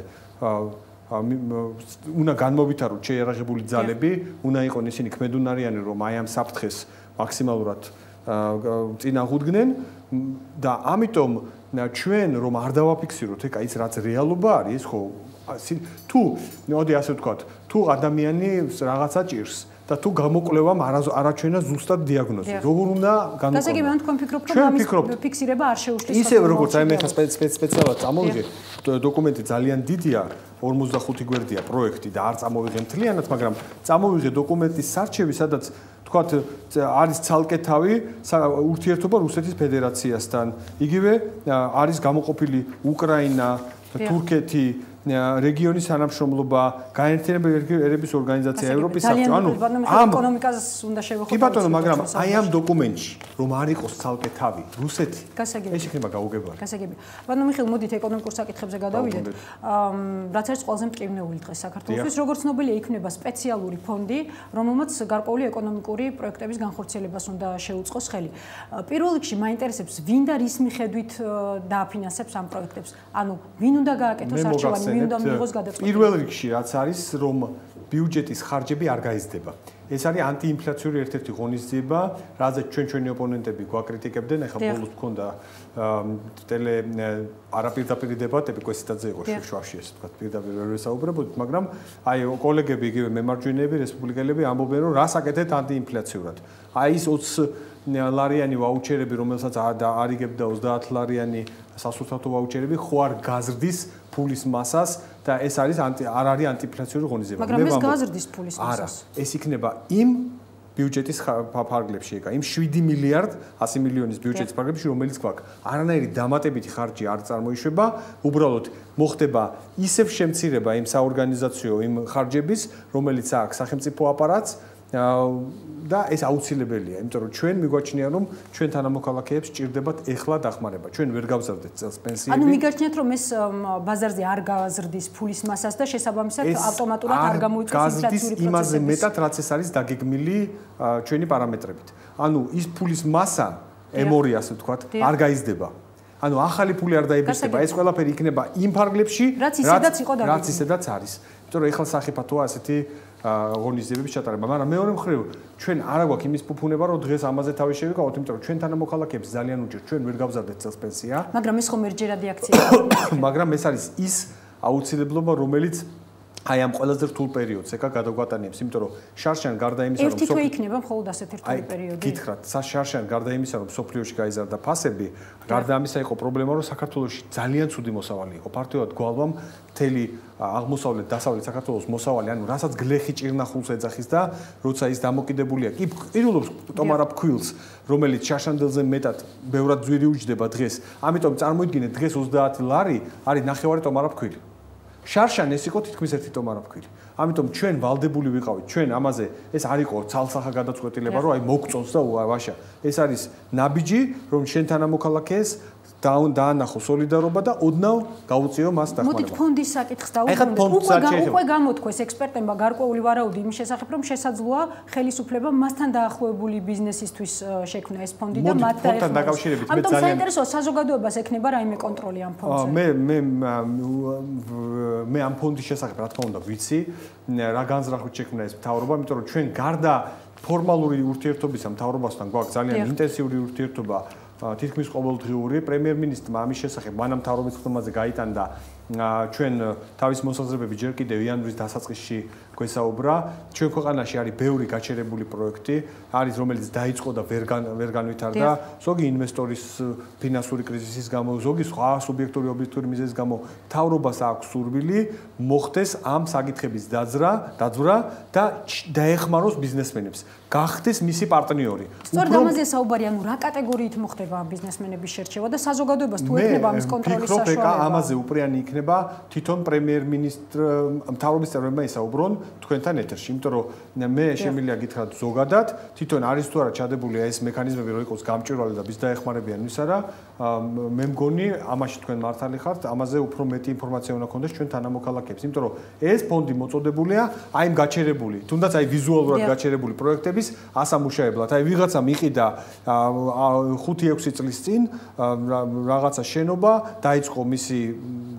უნდა განმოვითაროთ შეიარაღებული ძალები, უნდა იყონ ისინი ქმედუნარიანი, რომ აი ამ საფრთხეს მაქსიმალურად წინააღმდნენ და ამიტომ ჩვენ რომ არ დავაფიქსიროთ ეკა ის რაც რეალობა არის, ხო? თუ მოდი ასე ვთქვათ, თუ ადამიანი რაღაცა ჭირს და თუ გამოკვლევამ არაჩვენა ზუსტად დიაგნოზი. როგორ უნდა განმოკლება? გასაგებია, თქვენ ფიქრობთ, რომ ამის ფიქსირება არ შეუშლის? ისე როგორც აი მე ხა სპეციალურად წამოვიღე, დოკუმენტი ძალიან დიდია, 45 გვერდია პროექტი და არ წამოვიღე მთლიანად, მაგრამ წამოვიღე დოკუმენტის სარჩევი, სადაც თქვათ არის ცალკე თავი ურთიერთობა რუსეთის ფედერაციასთან. იგივე არის გამოყოფილი უკრაინა, თურქეთი, რეგიონის თანამშრომლობა, გაერთიანებული ერების ორგანიზაცია, ევროპის საბჭო, ანუ ამ ეკონომიკას უნდა შევეხოთ. კი ბატონო, მაგრამ აი ამ დოკუმენტში რომ არ იყოს ცალკე თავი რუსეთი, ეს იქნება გაუგებარი. გასაგებია. ბატონო მიხეილ, მოდით ეკონომიკურ საკითხებზე გადავიდეთ. რაც არის ყველაზე მტკივნეული დღეს საქართველოსთვის, როგორც ცნობილია, იქნება სპეციალური ფონდი, რომელმაც გარკვეული ეკონომიკური პროექტების განხორციელებას უნდა შეუწყოს ხელი. პირველ რიგში მაინტერესებს, ვინ და რის მიხედვით დააფინანსებს ამ პროექტებს? ანუ ვინ უნდა გააკეთოს არჩევანი? პირველ რიგში რაც არის რომ ბიუჯეტის ხარჯები არ გაიზრდება. ეს არის ანტიინფლაციური ერთ-ერთი ღონისძიება, რაზეც ჩვენი ოპონენტები გვაკრიტიკებდნენ, ახლა ბოლოს მქონდა არაპირდაპირ დებატები, კვესიტაძე იყო შუაში, ესე ვთქვათ, პირდაპირ ვერ ვესაუბრებოდით, მაგრამ აი კოლეგები იგივე მემარჯვენეები, რესპუბლიკელები ამბობენ, რომ რას აკეთეთ ანტიინფლაციურად. აი ეს 20 ლარიანი ვაუჩერები, რომელსაც არიგებდა 30 ლარიანი სასურსათო ვაუჩერები, ხო არ გაზრდის ფულის მასას და ეს არის არ არის ანტიინფლაციური ღონისძიება. მაგრამ ეს გაზრდის ფულის მასას. არა, ეს იქნება იმ ბიუჯეტის ფარგლებში ეკა, იმ 7 მილიარდ 100 მილიონის ბიუჯეტის ფარგლებში, რომელიც გვაქვს. არანაირი დამატებითი ხარჯი არ წარმოიშვება, უბრალოდ მოხდება ისევ შემცირება იმ საორგანიზაციო იმ ხარჯების, რომელიც აქვს სახელმწიფო აპარატს და ეს აუცილებელია, იმიტომ რომ ჩვენ მიგვაჩნია რომ ჩვენ თანამოქალაქეებს ჭირდებათ ეხლა დახმარება. ჩვენ ვერ გავზარდეთ წელს პენსიები. ანუ მიგაჩნიათ რომ ეს ბაზარზე არ გაზრდის ფულის მასას და შესაბამისად ავტომატურად არ გამოიწვევს ინფლაციური პროცესები. იმაზე მეტად რაც ეს არის დაგეგმილი ჩვენი პარამეტრებით. ანუ ის ფულის მასა M2 ასე ვთქვათ, არ გაიზრდება. ანუ ახალი ფული არ დაიბეჭდება, ეს ყველაფერი იქნება იმ ფარგლებში, რაც ისედაც არის. იმიტომ რომ ეხლა სახიფათოა ასეთი ღონისძიებების ჩატარება, მაგრამ მეორე მხრივ ჩვენ არა გვაქვს იმის ფუფუნება, რომ დღეს ამაზე თავი შევიკავოთ, იმიტომ რომ ჩვენ თანამოქალაქეებს ძალიან უჭირთ, ჩვენ ვერ გავზარდეთ წელს პენსია. მაგრამ ეს ხომ ერთჯერადი აქციაა. მაგრამ ეს არის ის აუცილებლობა, რომელიც აი ამ ყველაზე რთულ პერიოდს ეკა გადაგვატანებს, იმიტომ რომ შარშან გარდა იმისა, რომ ერთი თვე იქნება მხოლოდ ასეთ რთული პერიოდი. გითხრათ, შარშან გარდა იმისა, რომ სოფლიოში გაიზარდა ფასები, გარდა ამისა იყო პრობლემა, რომ საქართველოში ძალიან ცუდი მოსავალი იყო. ფართოდ გვალვამ მთელი აღმოსავლეთ, დასავლეთ საქართველოს მოსავალი, ანუ რასაც გლეხი ჭირნახულს ეძახის და როცა ის დამოკიდებულია, კი ყიდულობს ტომარა ფქვილს, რომელიც შარშანდელზე მეტად ბევრად ძვირი უჯდება დღეს. ამიტომ წარმოიდგინეთ, დღეს 30 ლარი არის ნახევარი ტომარა ფქვილი. შარშან ეს იყო თითქმის ერთი ტომარა ფქვილი. ამიტომ ჩვენ ვალდებული ვიყავით, ჩვენ ამაზე ეს არ იყო ცალსახა გადაწყვეტილება, რომ აი მოგწონს და ვაშა. ეს არის ნაბიჯი, რომ შენ თანამოქალაქეს დაანახო სოლიდარობა და ოდნავ გაუწიო მას დახმარება. მოდით ფონდის საკითხს დაუბრუნდეთ. უკვე გამოთქვეს ექსპერტებმა გარკვეული ვარაუდი იმის შესახებ, რომ შესაძლოა ხელისუფლება მასთან დაახლოებული ბიზნესისთვის შექმნა ეს ფონდი და მათ დაეხმაროს. ამიტომ საინტერესოა საზოგადოებას ექნება რაიმე კონტროლი ამ ფონდზე. მე ამ ფონდის შესახებ რა თქმა უნდა ვიცი, რა განზრახვით შექმნა ეს მთავრობა, იმიტომ რომ ჩვენ გარდა ფორმალური ურთიერთობისა მთავრობასთან გვაქვს ძალიან ინტენსიური ურთიერთობა თითქმის ყოველდღიური. პრემიერ-მინისტრმა ამის შესახებ მანამ მთავრობის ხმაზე გაიტანდა ჩვენ თავის მოსაზრებები ჯერ კიდევ იანვრის დასაწყისში გვესაუბრა. ჩვენ ქვეყანაში არის ბევრი გაჩერებული პროექტი, არის რომელიც დაიწყო და ვერ განვითარდა. ზოგი ინვესტორის ფინანსური კრიზისის გამო, ზოგი სხვა სუბიექტური ობიექტური მიზეზის გამო მთავრობას აქვს სურვილი მოხდეს ამ საკითხების დაძვრა და დაეხმაროს ბიზნესმენებს. გახდეს მისი პარტნიორი. სწორედ ამაზე საუბარი, ანუ რა კატეგორიით მოხდება ბიზნესმენების შერჩევა და საზოგადოებას თუ ექნება ამის კონტროლის საშუალება. ამაზე უპრიანი იქნება თვითონ მთავრობის წევრებმა ისაუბრონ თქვენთან ეთერში, იმიტომ რომ მე შემიძლია გითხრათ ზოგადად, თვითონ არის თუ არა ჩადებული ეს მექანიზმები, რომ იყოს გამჭვირვალე და ბიზნესდაეხმარებიან ვის არა, მე მგონი ამაში თქვენ მართალი ხართ, ამაზე უფრო მეტი ინფორმაცია უნდა გქონდეს ჩვენ თანამოქალაქეებს, იმიტომ რომ ეს ფონდი მოწოდებულია აი იმ გაჩერებული, თუნდაც აი ვიზუალურად გაჩერებული პროექტების ასამუშავებლად. აი ვიღაცამ იყიდა 5-6 წლის წინ რაღაცა შენობა, დაიწყო მისი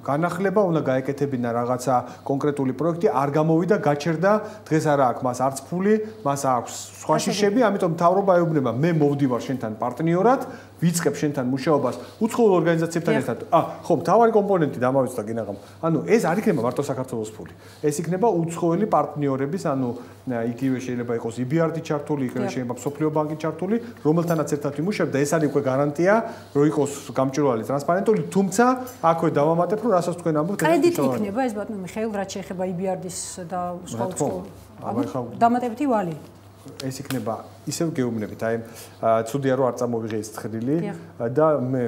განახლება, უნდა გაეკეთებინა რაღაცა კონკრეტული პროექტი, არ გამოვიდა, გაჩერდა, დღეს არა აქვს მას არც ფული, მას აქვს სხვა შიშები, ამიტომ მთავრობა ეუბნება, მე მოვდივარ შენთან პარტნიორად, ვიწყებ შენთან მუშაობას უცხოურ ორგანიზაციებთან ერთად. ხო, მთავარი კომპონენტი დამავიწყდა გინაღამ. ანუ ეს არ იქნება მარტო საქართველოს ფული. ეს იქნება უცხოელი პარტნიორების, ანუ იგივე შეიძლება იყოს EBRD ჩართული, იგივე შეიძლება მსოფლიო ბანკი ჩართული, რომელთანაც ერთად ვიმუშავებ და ეს არის უკვე გარანტია, რომ იყოს გამჭვირვალე, ტრანსპარენტული, თუმცა აქვე დავამატებ, რომ რასაც თქვენ ამბობთ, კრედიტი იქნება ეს ბატონო მიხეილ, რაც შეეხება EBRD-ს და სხვა უცხოურ. დამატებითი ვალი. ეს იქნება ისევ გეუბნებით, აი ცუდია რომ არ წამოვიღე ეს ცხრილი და მე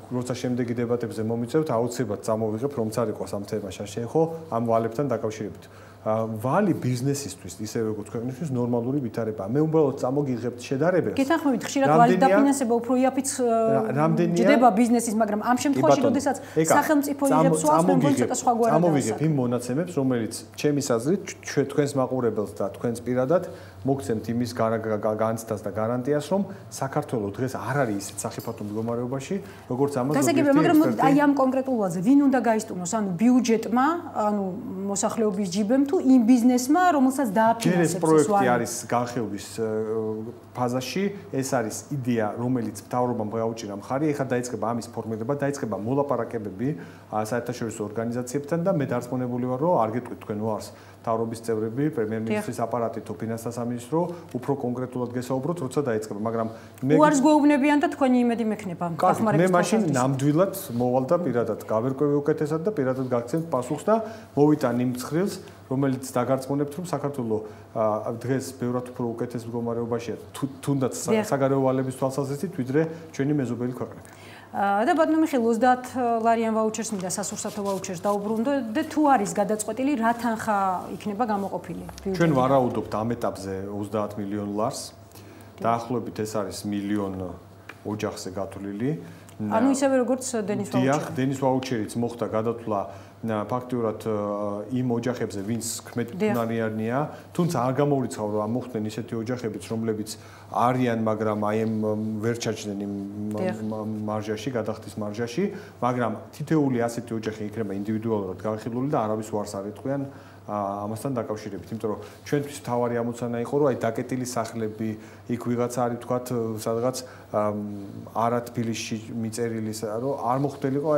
როცა შემდეგი დებატებზე მომიწევთ, აუცილებლად წამოვიღებ, რომ არ იყოს ამ თემაში შეეხო ამ ვალებთან დაკავშირებით. ვალი ბიზნესისთვის, ისე როგორც ქვეყნისთვის ნორმალური ვითარებაა. მე უბრალოდ წამოგიღებთ შედარებებს. გეთანხმებით, ხშირად ვალი დაფინანსება უფრო იაფიც ჯდება ბიზნესის, მაგრამ ამ შემთხვევაში, როდესაც სახელმწიფო იღებს სულს, მე მგონი ცოტა სხვაგვარად. წამოვიღებ იმ მონაცემებს, რომელიც ჩემის აზრით თქვენს მაყურებელს და თქვენს პირადად მოგცემთ იმის განცდას და გარანტიას, რომ საქართველოს დღეს არ არის ისეთ სახიფათო მდგომარეობაში, როგორც ამას გასაგებია, მაგრამ აი ამ კონკრეტულ ვალზე ვინ უნდა გაისტუმროს, ანუ ბიუჯეტმა, ანუ მოსახლეობის ჯიბემ თუ იმ ბიზნესმა, რომელსაც დააფინანსებს ეს პროექტი არის განხილვის ფაზაში, ეს არის იდეა, რომელიც მთავრობამ გაუჭირა მხარი, ეხლა დაიწყება ამის ფორმირება, დაიწყება მოლაპარაკებები საერთაშორისო ორგანიზაციებთან და მე დარწმუნებული ვარ, რომ არ გეტყვით თქვენ უარს მთავრობის წევრები, პრემიერ-მინისტრის აპარატი თუ ფინანსთა სამინისტრო უფრო კონკრეტულად გესაუბროთ, როცა დაიწყება, მაგრამ მე უარს გვეუბნებიან და თქვენი იმედი მექნება დახმარების. მე მაშინ ნამდვილად მოვალ და პირადად გავერკვევი უკეთესად და პირადად გაგცემთ პასუხს და მოვიტან იმ ცხრილს, რომელიც დაგარწმუნებთ, რომ საქართველოს დღეს ბევრად უფრო უკეთეს მდგომარეობაშია, თუნდაც საგარეო ვალების თვალსაზრისით, ვიდრე ჩვენი მეზობელი ქვეყნები. და ბატონო მიხეილ 30 ლარიან ვაუჩერს მინდა სასურსათო ვაუჩერს დაუბრუნდო და თუ არის გადაწყვეტილი რა თანხა იქნება გამოყოფილი? ჩვენ ვარაუდობთ ამ ეტაპზე 30 მილიონ ლარს. დაახლოებით ეს არის მილიონ ოჯახზე გათვლილი. ანუ ისევე როგორც დენის ვაუჩერი. დიახ, დენის ვაუჩერიც მოხდა გადათვლა ფაქტიურად იმ ოჯახებზე, ვინც ქმედუნარიანია, თუმცა არ გამოვრიცხავ რომ მოხდნენ ისეთი ოჯახებიც, რომლებიც არიან, მაგრამ აი ამ ვერ ჩაჯდნენ იმ მარჟაში, გადახდის მარჟაში, მაგრამ თითეული ასეთი ოჯახი იქნება ინდივიდუალურად განხილული და არავის უარს არ ეტყვიან ამასთან დაკავშირებით, იმიტომ რომ ჩვენთვის თავარი ამოცანა იყო, რომ აი დაკეტილი სახლები, იქ ვიღაცა არის თქვათ, სადღაც არა თბილისში მიწერილი, რომ არ მოხდელიყო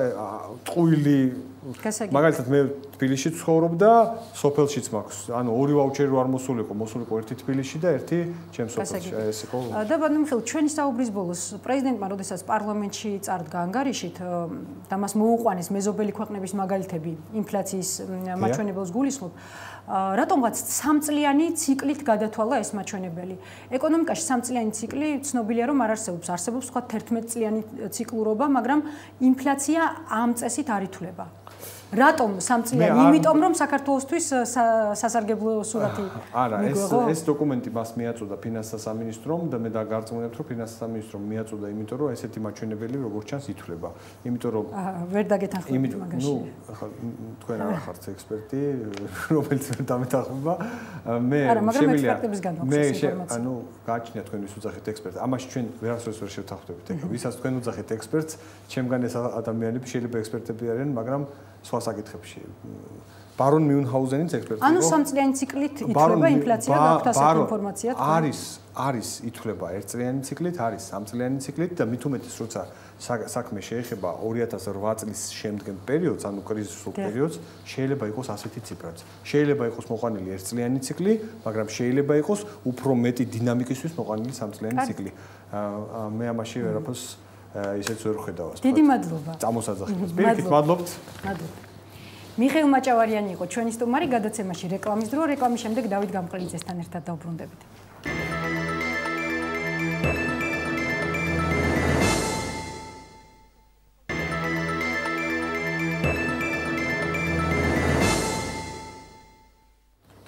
ტყუილი. მაგალითად მე თბილისში ცხოვრობ და სოფელშიც მაქვს. ანუ ორი ვაუჩერი არ მოსულიყო, მოსულიყო ერთი თბილისში და ერთი ჩემ სოფელში. ეს იყო. და ბატონო მიხეილ, ჩვენი საუბრის ბოლოს პრეზიდენტმა როდესაც პარლამენტში წარდგა ანგარიშით და მას მოუყვანეს მეზობელი ქვეყნების მაგალითები ინფლაციის მაჩვენებელს გულისხმობ, რატომღაც 3-წლიანი ციკლით გადათვალა ეს მაჩვენებელი. ეკონომიკაში 3-წლიანი ციკლი ცნობილია რომ არ არსებობს, არსებობს სხვა 11-წლიანი ციკლურობა, მაგრამ ინფლაცია ამ წესით არ ითვლება. რატომ 3 წლიანი? იმიტომ რომ საქართველოსთვის სასარგებლო სურათი არა, ეს დოკუმენტი მას მიაწოდა ფინანსთა სამინისტრომ და მე დაგარწმუნებთ, რომ ფინანსთა სამინისტრომ მიაწოდა, იმიტომ რომ ესეთი მაჩვენებელი როგორც ჩანს ითვლება. იმიტომ რომ ვერ დაგეთანხმებით მაგაში. ნუ ახლა თქვენ არ ხართ ექსპერტი, რომელიც ვერ დამეთანხმება. მე შემიძლია ანუ გააჩნია თქვენ ვის უძახით ექსპერტი. ამაში ჩვენ ვერასდროს ვერ შევთანხმდებით. ვისაც თქვენ უძახით ექსპერტს, ჩემგან ეს ადამიანები შეიძლება ექსპერტები არიან, მაგრამ სხვა საკითხებში. ბარონ მიუნჰაუზენიც ექსპერტი. ანუ 3 წლიანი ციკლით ითვლება ინფლაცია და აქვს ასეთი ინფორმაცია თქვენ? არის ითვლება 1 წლიანი ციკლით, არის 3 წლიანი ციკლით და მით უმეტეს როცა საქმე შეეხება 2008 წლის შემდგომ პერიოდს, ანუ კრიზისულ პერიოდს, შეიძლება იყოს ასეთი ციფრაც. შეიძლება იყოს მოყვანილი 1 წლიანი ციკლი, მაგრამ შეიძლება იყოს უფრო მეტი დინამიკისთვის მოყვანილი 3 წლიანი ციკლი. მე ამაში ვერაფერს ისეც ვერ ხედავ. დიდი მადლობა. წამოსაძახებას. პირიქით მადლობთ. მადლობა. მიხეილ მაჭავარიანი იყო ჩვენი სტუმარი გადაცემაში რეკლამის დრო. რეკლამის შემდეგ დავით გამყრელიძესთან ერთად დავბრუნდებით.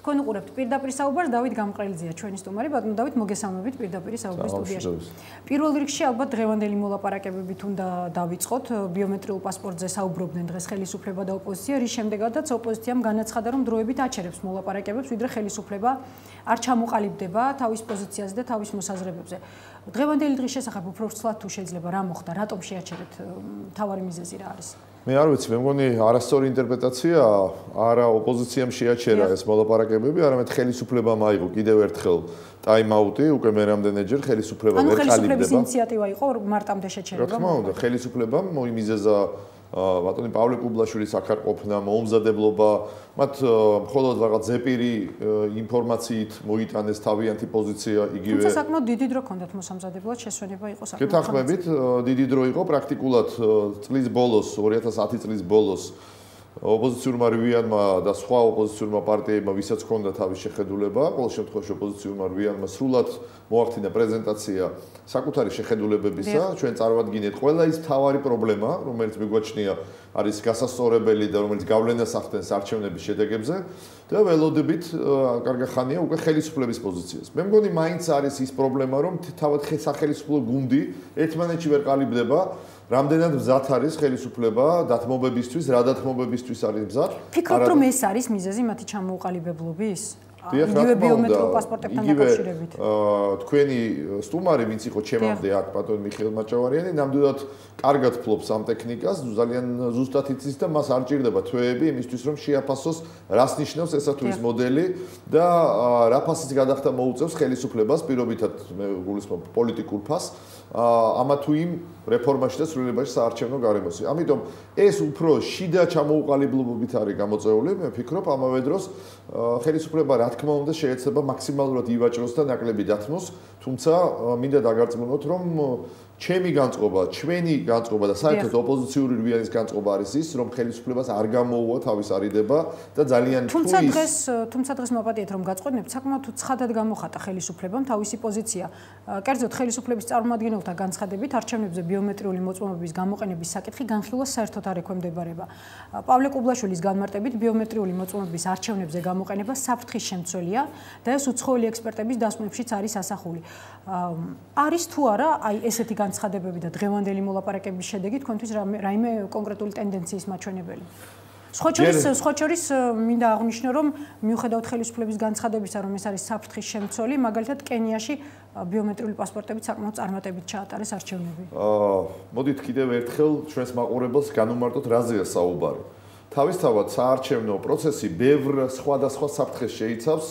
თქვენ უყურებთ პირდაპირ საუბარს, დავით გამყრელიძეა ჩვენი სტუმარი. ბატონო დავით, მოგესალმებით პირდაპირ საუბრის სტუდიაში. პირველ რიგში ალბათ დღევანდელი მოლაპარაკებებით უნდა დავიწყოთ. ბიომეტრიულ პასპორტზე საუბრობდნენ დღეს ხელისუფლება და ოპოზიცია, რის შემდეგაც ოპოზიციამ განაცხადა, რომ დროებით აჩერებს მოლაპარაკებებს, ვიდრე ხელისუფლება არ ჩამოყალიბდება თავის პოზიციაზე და თავის მოსაზრებებზე. დღევანდელი დღის შესახებ უფრო ვცლად თუ შეიძლება რა მოხდა, რატომ შეაჩერეთ, მთავარი მიზეზი რა არის? მე არ ვიცი, მე მგონი არასწორი ინტერპრეტაცია, არა ოპოზიციამ შეაჩერა ეს მოლაპარაკებები, არამედ ხელისუფლებამ აიღო კიდევ ერთხელ ტაიმ-აუტი, უკვე მე რამდენჯერ ხელისუფლება ვერ ყალიბდება. ანუ ხელისუფლების ინიციატივა იყო მარტამდე შეჩერება. რა თქმა უნდა, ხელისუფლებამ მოიმიზეზა ბატონი პავლე კუბლაშვილის აქ არ ყოფნა, მოუმზადებლობა, მათ მხოლოდ რაღაც ზეპირი ინფორმაციით მოიტანეს თავიანთი პოზიცია იგივე. თუმცა საკმაოდ დიდი დრო ჰქონდათ მოსამზადებლად, შესვენება იყო საკმაოდ. გეთანხმებით, დიდი დრო იყო პრაქტიკულად წლის ბოლოს, 2010 წლის ბოლოს ოპოზიციურმა რვიანმა და სხვა ოპოზიციურმა პარტიებმა, ვისაც ჰქონდა თავის შეხედულება, ყოველ შემთხვევაში ოპოზიციურმა რვიანმა სრულად მოახდინა პრეზენტაცია საკუთარი შეხედულებებისა. ჩვენ წარმოვადგინეთ ყველა ის მთავარი პრობლემა, რომელიც მიგვაჩნია არის გასასწორებელი და რომელიც გავლენას ახდენს არჩევნების შედეგებზე და ველოდებით კარგი ხანია უკვე ხელისუფლების პოზიციას. მე მგონი მაინც არის ის პრობლემა, რომ თავად სახელმწიფო გუნდი ერთმანეთში ვერ ყალიბდება. რამდენად მზად არის ხელისუფლება დათმობებისთვის, რა დათმობებისთვის არის მზად? ფიქრობთ, რომ ეს არის მიზეზი მათი ჩამოუყალიბებლობის? იგივე ბიომეტრიულ პასპორტებთან დაკავშირებით. თქვენი სტუმარი, ვინც იყო ჩემამდე აქ, ბატონ მიხეილ მაჭავარიანი, ნამდვილად კარგად ფლობს ამ ტექნიკას, ძალიან ზუსტად იცის და მას არ ჭირდება თვეები იმისთვის, რომ შეაფასოს, რას ნიშნავს ესა თუ ის მოდელი და რა ფასის გადახდა მოუწევს ხელისუფლებას, პირობითად მე გულისხმობ პოლიტიკურ ფასს. ამა თუ იმ რეფორმაში და სრულიებაში საარჩევნო გარემოში. ამიტომ ეს უფრო შიდა ჩამოუყალიბებლობით არის გამოწეული, მე ვფიქრობ, ამავე დროს ხელისუფლება რა თქმა უნდა შეეცდება მაქსიმალურად ივაჭროს და ნაკლები დათმოს, თუმცა მინდა დაგარწმუნოთ, რომ ჩემი განწყობა, ჩვენი განწყობა და საერთოდ ოპოზიციური რვიანის განწყობა არის ის, რომ ხელისუფლებას არ გამოუვა თავის არიდება და ძალიან თუმცა დღეს მოვაპატიეთ, რომ გაწყვეტნებთ, საკმაოდ ცხადად გამოხატა ხელისუფლებამ თავისი პოზიცია. კერძოდ ხელისუფლების წარმომადგენელთა განცხადებით არჩევნებზე ბიომეტრიული მოწმობების გამოყენების საკითხი განხილვას საერთოდ არ ექვემდებარება. პავლე კუბლაშვილის განმარტებით ბიომეტრიული მოწმობების არჩევნებზე გამოყენება საფრთხის შემცველია და ეს უცხოელი ექსპერტების დასკვნებშიც არის ასახული. არის თუ არა აი ესეთი განცხადებები და დღევანდელი მოლაპარაკებების შედეგი თქვენთვის რაიმე კონკრეტული ტენდენციის მაჩვენებელი? სხვა შორის მინდა აღვნიშნო, რომ მიუხედავად ხელისუფლების განცხადებისა, რომ ეს არის საფრთხის შემცველი, მაგალითად კენიაში ბიომეტრიული პასპორტებით საკმაოდ წარმატებით ჩაატარეს არჩევნები. მოდით კიდევ ერთხელ ჩვენს მაყურებელს განვმარტოთ, რაზეა საუბარი. თავისთავად საარჩევნო პროცესი ბევრ სხვადასხვა საფრთხეს შეიცავს,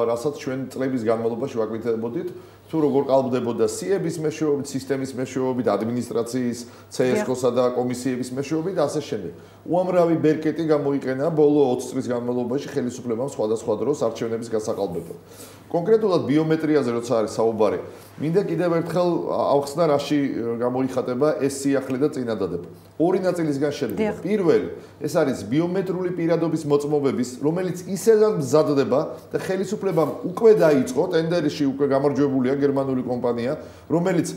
რასაც ჩვენ წლების განმავლობაში ვაკვითებოდით. თუ როგორ ყალბდებოდა სიების მეშვეობით, სისტემის მეშვეობით, ადმინისტრაციის, CSGO-სა და კომისიების მეშვეობით და ასე შემდეგ. უამრავი ბერკეტი გამოიყენა ბოლო 20 წლის განმავლობაში ხელისუფლებამ სხვადასხვა დროს არჩევნების გასაყალბებად. კონკრეტულად ბიომეტრიაზე როცა არის საუბარი, მინდა კიდევ ერთხელ ავხსნა, რაში გამოიხატება ეს სიახლე და წინადადება. ორი ნაწილისგან შედგება. პირველი, ეს არის ბიომეტრიული პირადობის მოწმობების, რომელიც ისედაც მზადდება და ხელისუფლებამ უკვე დაიწყო, ტენდერში უკვე გამარჯვებულია გერმანული კომპანია, რომელიც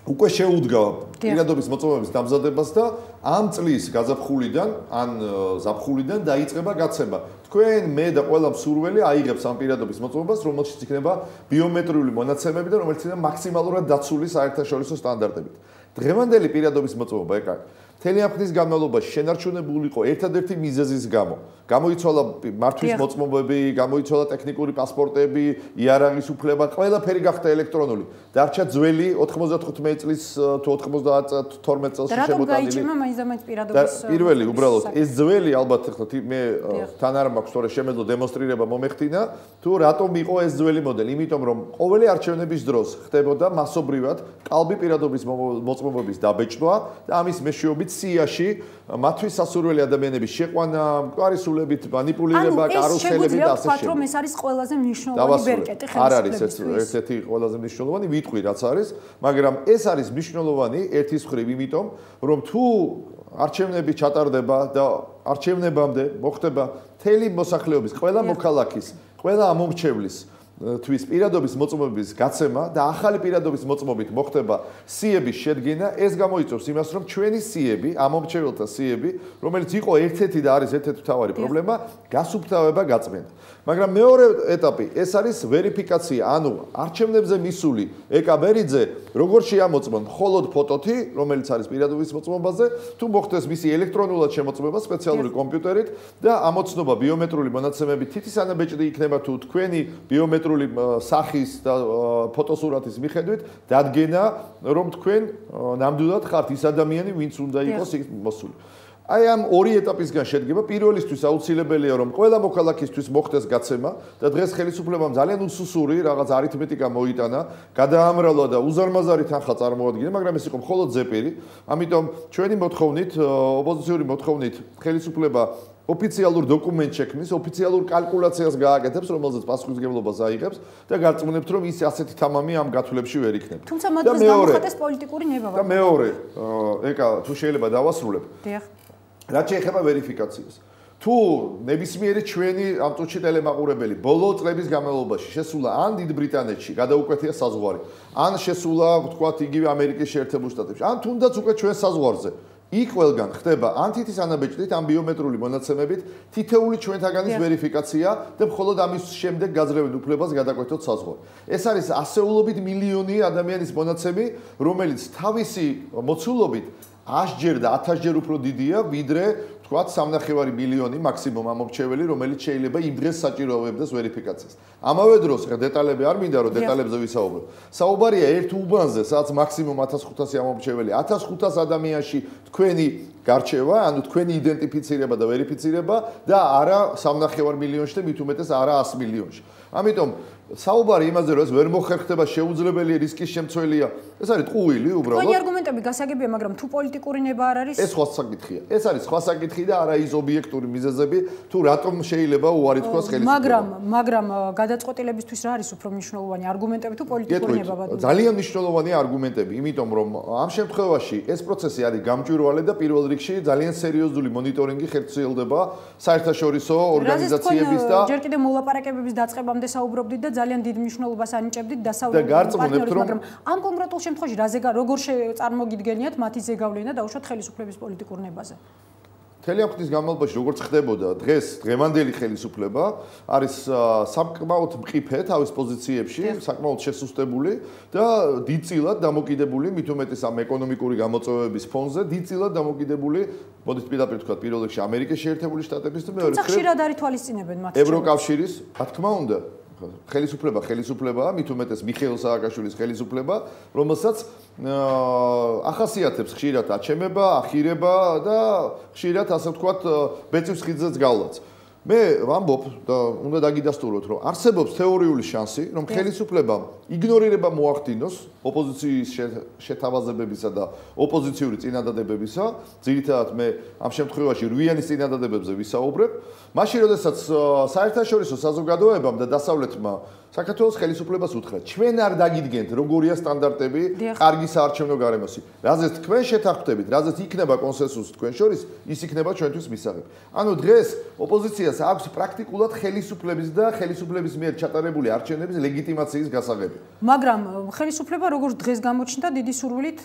უკვე შეუდგა პირადობის მოწმობების დამზადებას და ამ წლის გაზაფხულიდან ან ზაფხულიდან დაიწყება გაცემა. თქვენ მე და ყველა მსურველი აიღებს ამ პირადობის მოწმობას, რომელშიც იქნება ბიომეტრიული მონაცემები და რომელიც იქნება მაქსიმალურად დაცული საერთაშორისო სტანდარტებით. დღევანდელი პირადობის მოწმობა ეკა მთელი ამ ხნის განმავლობაში შენარჩუნებული იყო ერთადერთი მიზეზის გამო. გამოიცვალა მართვის მოწმობები, გამოიცვალა ტექნიკური პასპორტები, იარაღის უფლება, ყველაფერი გახდა ელექტრონული. დარჩა ძველი 95 წლის თუ 92 წელს შემოტანილი. რატომ გაიჭირმა მაინც და მაინც პირადობის პირველი უბრალოდ ეს ძველი ალბათ მე თან არ მაქვს თორე შემეძლო დემონსტრირება მომეხდინა თუ რატომ იყო ეს ძველი მოდელი, იმიტომ რომ ყოველი არჩევნების დროს ხდებოდა მასობრივად კალბი პირადობის მოწმობების დაბეჭდვა და ამის მეშვეობით სიაში მათთვის სასურველი ადამიანების შეყვანა, მყარისულებით манипуლირება, კარუსელებით და ასე შეგვიძლია რომ ეს არის ყველაზე მნიშვნელოვანი ბერკეტი ხელისუფლებისთვის. არ არის ეს ერთ-ერთი ყველაზე მნიშვნელოვანი, ვიტყვი რაც არის, მაგრამ ეს არის მნიშვნელოვანი ერთის მხრივ, იმიტომ რომ თუ არჩევნები ჩატარდება და არჩევნებამდე მოხდება მთელი მოსახლეობის, ყველა მოქალაქის, ყველა ამომრჩევლის თვის პირადობის მოწმობების გაცემა და ახალი პირადობის მოწმობით მოხდება სიების შედგენა, ეს გამოიწვევს იმას, რომ ჩვენი სიები, ამომრჩეველთა სიები, რომელიც იყო ერთ-ერთი და არის ერთ-ერთი მთავარი პრობლემა, გასუფთავება გაწმენდა. მაგრამ მეორე ეტაპი, ეს არის ვერიფიკაცია, ანუ არჩევნებზე მისული ეკაბერიძე როგორ შეამოწმონ მხოლოდ ფოტოთი, რომელიც არის პირადობის მოწმობაზე, თუ მოხდეს მისი ელექტრონულად შემოწმება სპეციალური კომპიუტერით და ამოცნობა ბიომეტრიული მონაცემებით თითის ანაბეჭდი იქნება თუ თქვენი ბიომეტრიული სახის და ფოტოსურათის მიხედვით დადგენა, რომ თქვენ ნამდვილად ხართ ის ადამიანი, ვინც უნდა იყოს იქ მოსული. აი ამ ორი ეტაპისგან შედგება. პირველისთვის აუცილებელია რომ ყველა მოქალაქისთვის მოხდეს გაცემა და დღეს ხელისუფლებამ ძალიან უსუსური რაღაც არითმეტიკა მოიტანა, გადაამრალა და უზარმაზარი თანხა წარმოადგინა, მაგრამ ეს იყო მხოლოდ ზეპირი. ამიტომ ჩვენი მოთხოვნით, ოპოზიციური მოთხოვნით ხელისუფლება ოფიციალურ დოკუმენტ შექმნის, ოფიციალურ კალკულაციას გააკეთებს, რომელზეც პასუხისმგებლობას აიღებს და გარწმუნებთ, რომ ის ასეთი თამამი ამ გათვლებში ვერ იქნება. თუმცა მათ დროს გამოხატეს პოლიტიკური ნება. და მეორე, ეკა თუ შეიძლება დავასრულებ. დიახ. რაც შეეხება ვერიფიკაციას. თუ ნებისმიერი ჩვენი ამ წუთში ტელემაყურებელი ბოლო წლების განმავლობაში შესულა ან დიდ ბრიტანეთში, გადაუკვეთია საზღვარი, ან შესულა, ვთქვათ, იგივე ამერიკის შეერთებულ შტატებში, ან თუნდაც უკვე ჩვენ საზღვარზე. იქ ყველგან ხდება ან თითის ანაბეჭდით, ან ბიომეტრიული მონაცემებით თითეული ჩვენთაგანის ვერიფიკაცია და მხოლოდ ამის შემდეგ გაძლევენ უფლებას გადაკვეთოთ საზღვარი. ეს არის ასეულობით მილიონი ადამიანის მონაცემი, რომელიც თავისი მოცულობით 100-ჯერ და 1000-ჯერ უფრო დიდია, ვიდრე თქვათ 3.5 მილიონი მაქსიმუმ ამომრჩეველი, რომელიც შეიძლება იმ დღეს საჭიროებდეს ვერიფიკაციას. ამავე დროს დეტალები არ მინდა რომ დეტალებზე ვისაუბრებ. საუბარია ერთ უბანზე, სადაც მაქსიმუმ 1500 ამომრჩეველი, 1500 ადამიანში თქვენი გარჩევა, ანუ თქვენი იდენტიფიცირება და ვერიფიცირება და არა 3.5 მილიონში და მით უმეტეს არა 100 მილიონში. ამიტომ საუბარი იმაზე რომ ეს ვერ მოხერხდება, შეუძლებელია, რისკის შემცველია. ეს არის ტყუილი უბრალოდ. თქვენი არგუმენტები გასაგებია, მაგრამ თუ პოლიტიკური ნება არ არის? ეს სხვა საკითხია. ეს არის სხვა საკითხი და არა ის ობიექტური მიზეზები, თუ რატომ შეიძლება უარი თქვას ხელისუფლებამ. მაგრამ გადაწყვეტილებისთვის რა არის უფრო მნიშვნელოვანი არგუმენტები თუ პოლიტიკური ნება? ძალიან მნიშვნელოვანი არგუმენტები, იმიტომ რომ ამ შემთხვევაში ეს პროცესი არის გამჭვირვალე და პირველ რიგში ძალიან სერიოზული მონიტორინგი ხერხდება საერთაშორისო ორგანიზაციების და ჯერ კიდევ მოლაპარაკებების დაწყებამდე საუბრობდით და ძალიან დიდ მნიშვნელობას ანიჭებდით დასავლურ პარტნიორებს, მაგრამ ამ კონკრეტულ შემთხვევაში როგორ წარმოგიდგენიათ მათი ზეგავლენა დაუშვათ ხელისუფლების პოლიტიკურ ნებაზე? მთელი ამ ხნის განმავლობაში როგორც ხდებოდა დღევანდელი ხელისუფლება არის საკმაოდ მყიფე თავის პოზიციებში, საკმაოდ შესუსტებული და დიდწილად დამოკიდებული, მით უმეტეს ამ ეკონომიკური გამოწვევების ფონზე, დიდწილად დამოკიდებული, მოდით პირდაპირ ვთქვათ, პირველ რიგში ამერიკის შეერთებული შტატების და მეორე რიგში ხშირად არ ითვალისწინებენ მათ ევროკავშირის, რა თქმა უნდა, ხელისუფლებაა, მით უმეტეს მიხეილ სააკაშვილის ხელისუფლება, რომელსაც ახასიათებს ხშირად აჩემება, ახირება და ხშირად ასე ვთქვათ, ბეწვის ხიდზეც გავლაც. მე ვამბობ და უნდა დაგიდასტუროთ, რომ არსებობს თეორიული შანსი, რომ ხელისუფლებამ იგნორირება მოახდინოს ოპოზიციის შეთავაზებებისა და ოპოზიციური წინადადებებისა, ძირითადად მე ამ შემთხვევაში რვიანის წინადადებებზე ვისაუბრებ, მაშინ როდესაც საერთაშორისო საზოგადოებამ და დასავლეთმა საქართველოს ხელისუფლებას უთხრა, ჩვენ არ დაგიდგენთ როგორია სტანდარტები კარგი საარჩევნო გარემოსი. რაზეც თქვენ შეთანხმდებით, რაზეც იქნება კონსენსუსი თქვენ შორის, ის იქნება ჩვენთვის მისაღები. ანუ დღეს ოპოზიციას აქვს პრაქტიკულად ხელისუფლების და ხელისუფლების მიერ ჩატარებული არჩევნების ლეგიტიმაციის გასაღები. მაგრამ ხელისუფლება როგორც დღეს გამოჩნდა დიდი სურვილით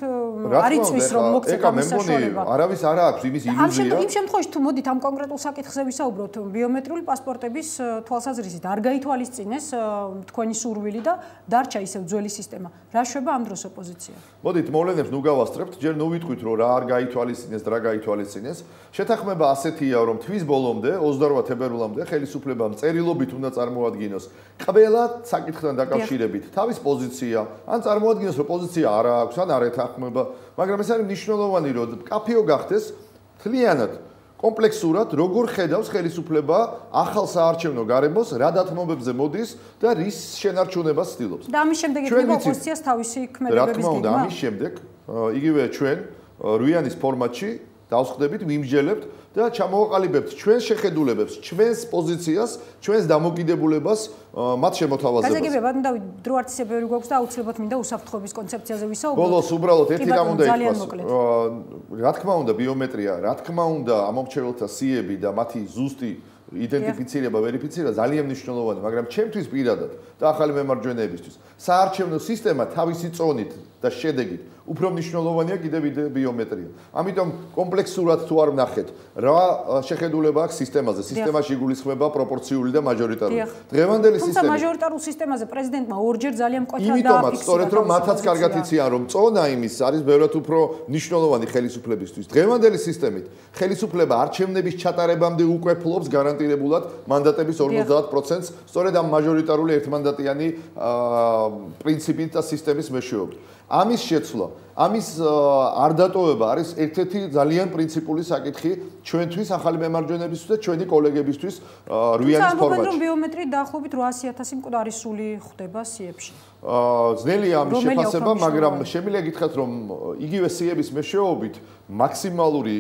არ იწვის რომ მოგწევა მის საშუალება. არავის არ აქვს იმის ილუზია. იმ შემთხვევაში თუ მოდით ამ კონკრეტულ საკითხზე ვისაუბროთ, ბიომეტრიული პასპორტების თვალსაზრისით არ გაითვალისწინეს თქვენი სურვილი და დარჩა ისევ ძველი სისტემა. რა შვება ამ დროს ოპოზიცია? მოდით მოვლენებს ნუ გავასწრებთ, ჯერ ნუ ვიტყვით რომ რა არ გაითვალისწინეს, რა გაითვალისწინეს. შეთანხმება ასეთია რომ თვის ბოლომდე 28 თებერვლამდე ხელისუფლებამ წერილობით უნდა წარმოადგინოს ყველა საკითხთან დაკავშირებით თავის პოზიცია, ან წარმოადგინოს რომ პოზიცია არ აქვს, ან არ ეთანხმება, მაგრამ ეს არის მნიშვნელოვანი რომ კაფეო გახდეს მთლიანად კომპლექსურად როგორ ხედავს ხელისუფლება ახალ საარჩევნო გარემოს, რა დათმობებზე მოდის და რის შენარჩუნებას ცდილობს. და ამის შემდეგ იქნება ოპოზიციას თავისი ქმედებების გეგმა. რა თქმა უნდა, ამის შემდეგ იგივე ჩვენ რვიანის ფორმატში დავსხდებით, ვიმსჯელებთ და ჩამოვაყალიბებთ ჩვენს შეხედულებებს, ჩვენს პოზიციას, ჩვენს დამოკიდებულებას მათ შემოთავაზებას. გასაგებია, ბატონო დავით, დრო არც ისე ბევრი გვაქვს და აუცილებლად მინდა უსაფრთხოების კონცეფციაზე ვისაუბროთ. ბოლოს უბრალოდ ერთი რამ უნდა ითქვას. რა თქმა უნდა, ბიომეტრია, რა თქმა უნდა, ამომრჩეველთა სიები და მათი ზუსტი იდენტიფიცირება, ვერიფიცირება ძალიან მნიშვნელოვანია, მაგრამ ჩემთვის პირადად და ახალი მემარჯვენეებისთვის საარჩევნო სისტემა თავისი წონით და შედეგით უფრო მნიშვნელოვანია კიდევ ბიომეტრია. ამიტომ კომპლექსურად თუ არ ვნახეთ, რა შეხედულება აქვს სისტემაზე. სისტემაში იგულისხმება პროპორციული და მაჟორიტარული. დღევანდელი სისტემა. თუმცა მაჟორიტარულ სისტემაზე პრეზიდენტმა ორჯერ ძალიან მკვეთრად დააფიქსირა. იმიტომაც სწორედ რომ მათაც კარგად იციან რომ წონა იმის არის ბევრად უფრო მნიშვნელოვანი ხელისუფლებისთვის. დღევანდელი სისტემით ხელისუფლება არჩევნების ჩატარებამდე უკვე ფლობს გარანტირებულად მანდატების 50%-ს სწორედ ამ მაჟორიტარული ერთმანდატიანი პრინციპით და სისტემის მეშვეობით. ამის შეცვლა, ამის არ დატოვება არის ერთ-ერთი ძალიან პრინციპული საკითხი ჩვენთვის ახალი მემარჯვენეებისთვის და ჩვენი კოლეგებისთვის რვიანის ფორმატში. თუმცა ბიომეტრი დაახლოებით 800.000 მკვდარი სული ხვდება სიებში. ძნელია ამის შეფასება, მაგრამ შემიძლია გითხრათ, რომ იგივე სიების მეშვეობით მაქსიმალური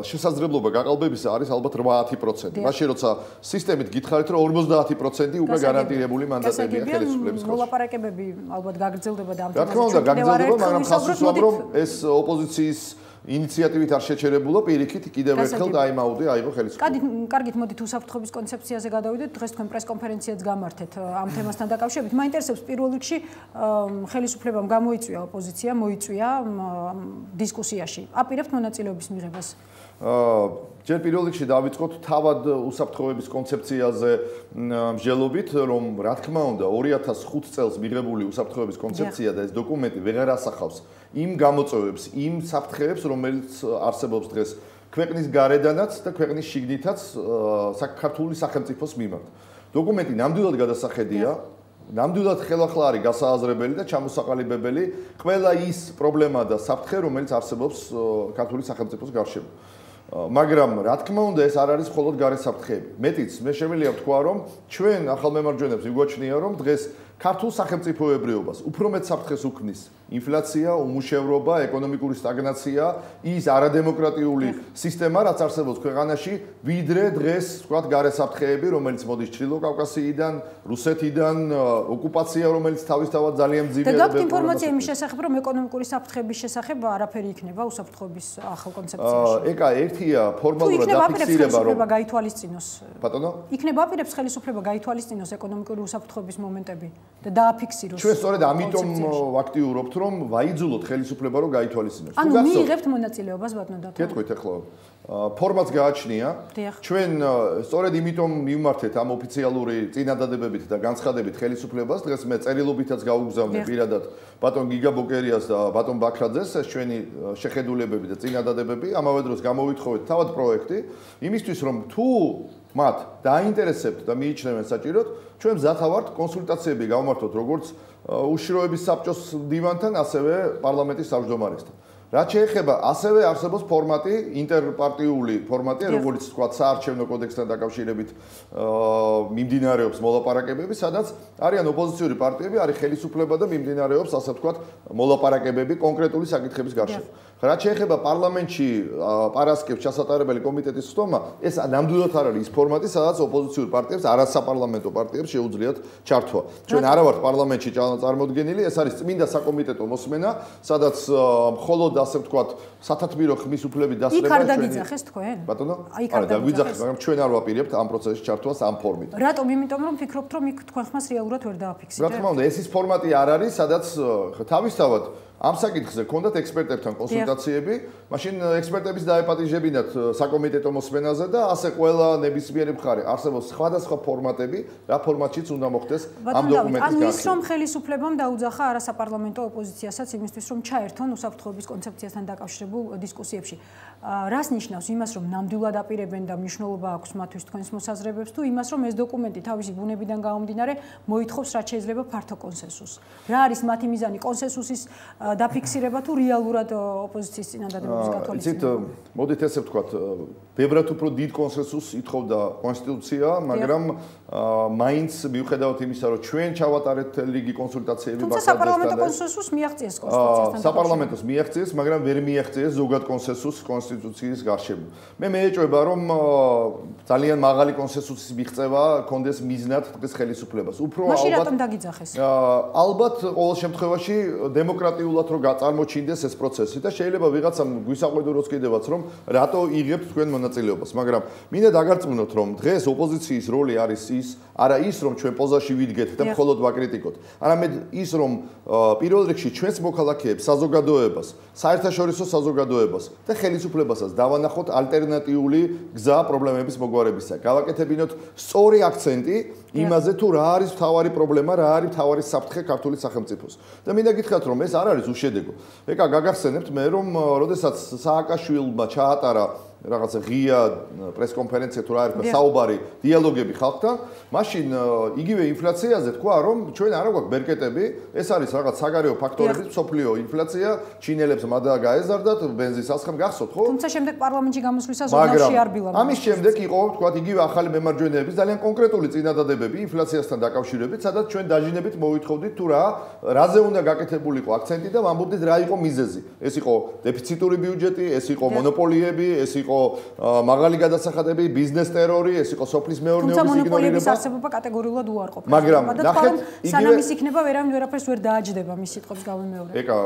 შესაძლებლობა გაყალბებისა არის ალბათ 8%. მაშინ როცა სისტემით გითხარით, რომ 50% უკვე გარანტირებული მანდატებია ხელისუფლების ხელში. მოლაპარაკებები ალბათ გაგრძელდება და ამ თემაზე. რა თქმა უნდა, გაგრძელდება, მაგრამ ხალხს ვსვამ, რომ ეს ოპოზიციის ინიციატივით არ შეჩერებულა, პირიქით კიდევ ერთხელ დაიმაუდე აიღო ხელისუფლება. კარგით, მოდით უსაფრთხოების კონცეფციაზე გადავიდეთ. დღეს თქვენ პრესკონფერენციაც გამართეთ ამ თემასთან დაკავშირებით. მაინტერესებს პირველ რიგში ხელისუფლებამ გამოიწვია ოპოზიცია, მოიწვია დისკუსიაში. აპირებთ მონაწილეობის მიღებას? ჯერ პირველ რიგში დავიწყოთ თავად უსაფრთხოების კონცეფციაზე მსჯელობით, რომ რა თქმა უნდა 2005 წელს მიღებული უსაფრთხოების კონცეფცია და ეს დოკუმენტი ვეღარ ასახავს იმ გამოწვევებს, იმ საფრთხეებს, რომელიც არსებობს დღეს ქვეყნის გარედანაც და ქვეყნის შიგნითაც საქართველოს სახელმწიფოს მიმართ. დოკუმენტი ნამდვილად გადასახედია, ნამდვილად ხელახლა არის გასააზრებელი და ჩამოსაყალიბებელი ყველა ის პრობლემა და საფრთხე, რომელიც არსებობს ქართული სახელმწიფოს გარშემო. მაგრამ რა თქმა უნდა ეს არ არის მხოლოდ გარე საფრთხეები. მეტიც მე შემიძლია ვთქვა რომ ჩვენ ახალ მემარჯვენეებს ვიგვაჩნია რომ დღეს ქართულ სახელმწიფოებრიობას უფრო მეტ საფრთხეს უქმნის ინფლაცია, უმუშევრობა, ეკონომიკური სტაგნაცია, ის არადემოკრატიული სისტემა, რაც არსებობს ქვეყანაში, ვიდრე დღეს ვთქვათ გარე საფრთხეები, რომელიც მოდის ჩრდილო კავკასიიდან, რუსეთიდან, ოკუპაცია, რომელიც თავისთავად ძალიან მძიმე და გაქვთ ინფორმაცია იმის შესახებ, რომ ეკონომიკური საფრთხების შესახებ არაფერი იქნება უსაფრთხოების ახალ კონცეფციაში. ეკა ერთია ფორმალურად დაფიქსირება რომ გაითვალისწინოს. ბატონო? იქნება აპირებს ხელისუფლება გაითვალისწინოს ეკონომიკური უსაფრთხოების მომენტები და დააფიქსიროს. ჩვენ სწორედ ამიტომ ვაქტიურობთ რომ ვაიძულოთ ხელისუფლება რომ გაითვალისწინოს. ანუ მიიღებთ მონაწილეობას ბატონო დათო. გეტყვით ახლა ფორმატს გააჩნია. ჩვენ სწორედ იმიტომ მივმართეთ ამ ოფიციალური წინადადებებით და განცხადებით ხელისუფლებას. დღეს მე წერილობითაც გაუგზავნე პირადად ბატონ გიგა ბოკერიას და ბატონ ბაქრაძეს ეს ჩვენი შეხედულებები და წინადადებები. ამავე დროს გამოვითხოვეთ თავად პროექტი იმისთვის რომ თუ მათ დაინტერესებთ და მიიჩნევენ საჭიროდ, ჩვენ მზად ვართ კონსულტაციები გავმართოთ როგორც უშიშროების საბჭოს მდივანთან, ასევე პარლამენტის თავმჯდომარესთან. რაც შეეხება ასევე არსებობს ფორმატი, ინტერპარტიული ფორმატი, როგორც თქვა, საარჩევნო კოდექსთან დაკავშირებით მიმდინარეობს მოლაპარაკებები, სადაც არიან ოპოზიციური პარტიები, არის ხელისუფლება და მიმდინარეობს, ასე ვთქვათ, მოლაპარაკებები კონკრეტული საკითხების გარშემო. რაც შეეხება პარლამენტში პარასკევს ჩასატარებელი კომიტეტის ხდომა, ეს ნამდვილად არ არის ის ფორმატი, სადაც ოპოზიციურ პარტიებს, არასაპარლამენტო პარტიებს შეუძლიათ ჩართვა. ჩვენ არა ვართ პარლამენტში წარმოდგენილი, ეს არის წმინდა საკომიტეტო მოსმენა, სადაც მხოლოდ ასე ვთქვათ, სათათბირო ხმის უფლებით დასწრება იქ არ დაგიძახეს თქვენ? ბატონო? არა, დაგვიძახეს, მაგრამ ჩვენ არ ვაპირებთ ამ პროცესში ჩართვას ამ ფორმით. რატომ? იმიტომ რომ ფიქრობთ, რომ იქ თქვენ ხმას რეალურად ვერ დააფიქსირებთ. რა თქმა უნდა, ეს ის ფორმატი არ არის, სადაც თავისთავად ამ საკითხზე ჰქონდათ ექსპერტებთან კონსულტაციები, მაშინ ექსპერტების დაეპატიჟებინათ საკომიტეტო მოსმენაზე და ასე ყველა ნებისმიერი მხარე არსებობს სხვადასხვა ფორმატები, რა ფორმატშიც უნდა მოხდეს ამ დოკუმენტის განხილვა. ანუ ის განხილვა. რომ ხელისუფლებამ დაუძახა არასაპარლამენტო ოპოზიციასაც იმისთვის, რომ ჩაერთონ უსაფრთხოების კონცეფციასთან დაკავშირებულ დისკუსიებში. რას ნიშნავს? იმას, რომ ნამდვილად აპირებენ და მნიშვნელობა აქვს მათთვის თქვენს მოსაზრებებს თუ იმას, რომ ეს დოკუმენტი თავისი ბუნებიდან გამომდინარე მოითხოვს რაც შეიძლება ფართო კონსენსუსს. რა არის მათი მიზანი კონსენსუსის დაფიქსირება თუ რეალურად ოპოზიციის წინადადებების გათვალისწინება? იცით, მოდით ესე ვთქვათ, ბევრად უფრო დიდ კონსენსუსს ითხოვდა კონსტიტუცია, მაგრამ მაინც მიუხედავად იმისა, რომ ჩვენ ჩავატარეთ რიგი კონსულტაციები თუმცა საპარლამენტო კონსენსუსს მიაღწიეს კონსტიტუციასთან. საპარლამენტოს მიაღწიეს, მაგრამ ვერ მიაღწიეს ზოგად კონსენსუსს კონსტიტუციის გარშემო. მე მეეჭვება, რომ ძალიან მაღალი კონსენსუსის მიღწევა კონდეს მიზნად დღეს ხელისუფლებას. უფრო ალბათ მაშინ რატომ დაგიძახეს? ალბათ ყოველ შემთხვევაში დემოკრატიულად რომ წარმოჩინდეს ეს პროცესი და შეიძლება ვიღაცამ გვისაყვედუროს კიდევაც რომ რატო იღებთ თქვენ მონაწილეობას, მაგრამ მინდა დაგარწმუნოთ რომ დღეს ოპოზიციის როლი არის არა ის რომ ჩვენ პოზაში ვიდგეთ და მხოლოდ ვაკრიტიკოთ, არამედ ის რომ პირველ რიგში ჩვენს მოქალაქეებს, საზოგადოებას, საერთაშორისო საზოგადოებას და ხელისუფლებასაც დავანახოთ ალტერნატიული გზა პრობლემების მოგვარებისა. გავაკეთებინოთ სწორი აქცენტი იმაზე თუ რა არის მთავარი პრობლემა, რა არის მთავარი საფრთხე ქართული სახელმწიფოს. და მინდა გითხრათ რომ ეს არ არის უშედეგო. ეკა გაგახსენებთ მე რომ როდესაც სააკაშვილმა ჩაატარა რაღაცა ღია პრესკონფერენცია თუ რა არის საუბარი დიალოგები ხალხთან, მაშინ იგივე ინფლაციაზე თქვა რომ ჩვენ არა გვაქვს ბერკეტები, ეს არის რაღაც საგარეო ფაქტორების მსოფლიო ინფლაცია, ჩინელებს მადა გაეზარდათ, ბენზინის ასხამ გახსოვთ ხო? თუმცა შემდეგ პარლამენტში გამოსვლისას ჟურნალში არ ბილა. ამის შემდეგ იყო თქვა იგივე ახალი მემარჯვენეების ძალიან კონკრეტული წინადადებები ინფლაციასთან დაკავშირებით, სადაც ჩვენ დაჟინებით მოვითხოვდით თუ რაზე უნდა გაკეთებულიყო აქცენტი და ვამბობდით რა იყო მიზეზი. ეს იყო დეფიციტური ბიუჯეტი, ეს იყო მონოპოლიები, ეს იყო მაღალი გადასახადები, ბიზნეს ტერორი, ეს იყო სოფლის მეურნეობის იგნორირება. თუმცა მონოპოლიების არსებობა კატეგორიულად უარყოფს. მაგრამ ნახეთ, სანამ ის იქნება, ვერაფერს ვერ დააჯდება მის სიტყვებს გავიმეორებ. ეკა,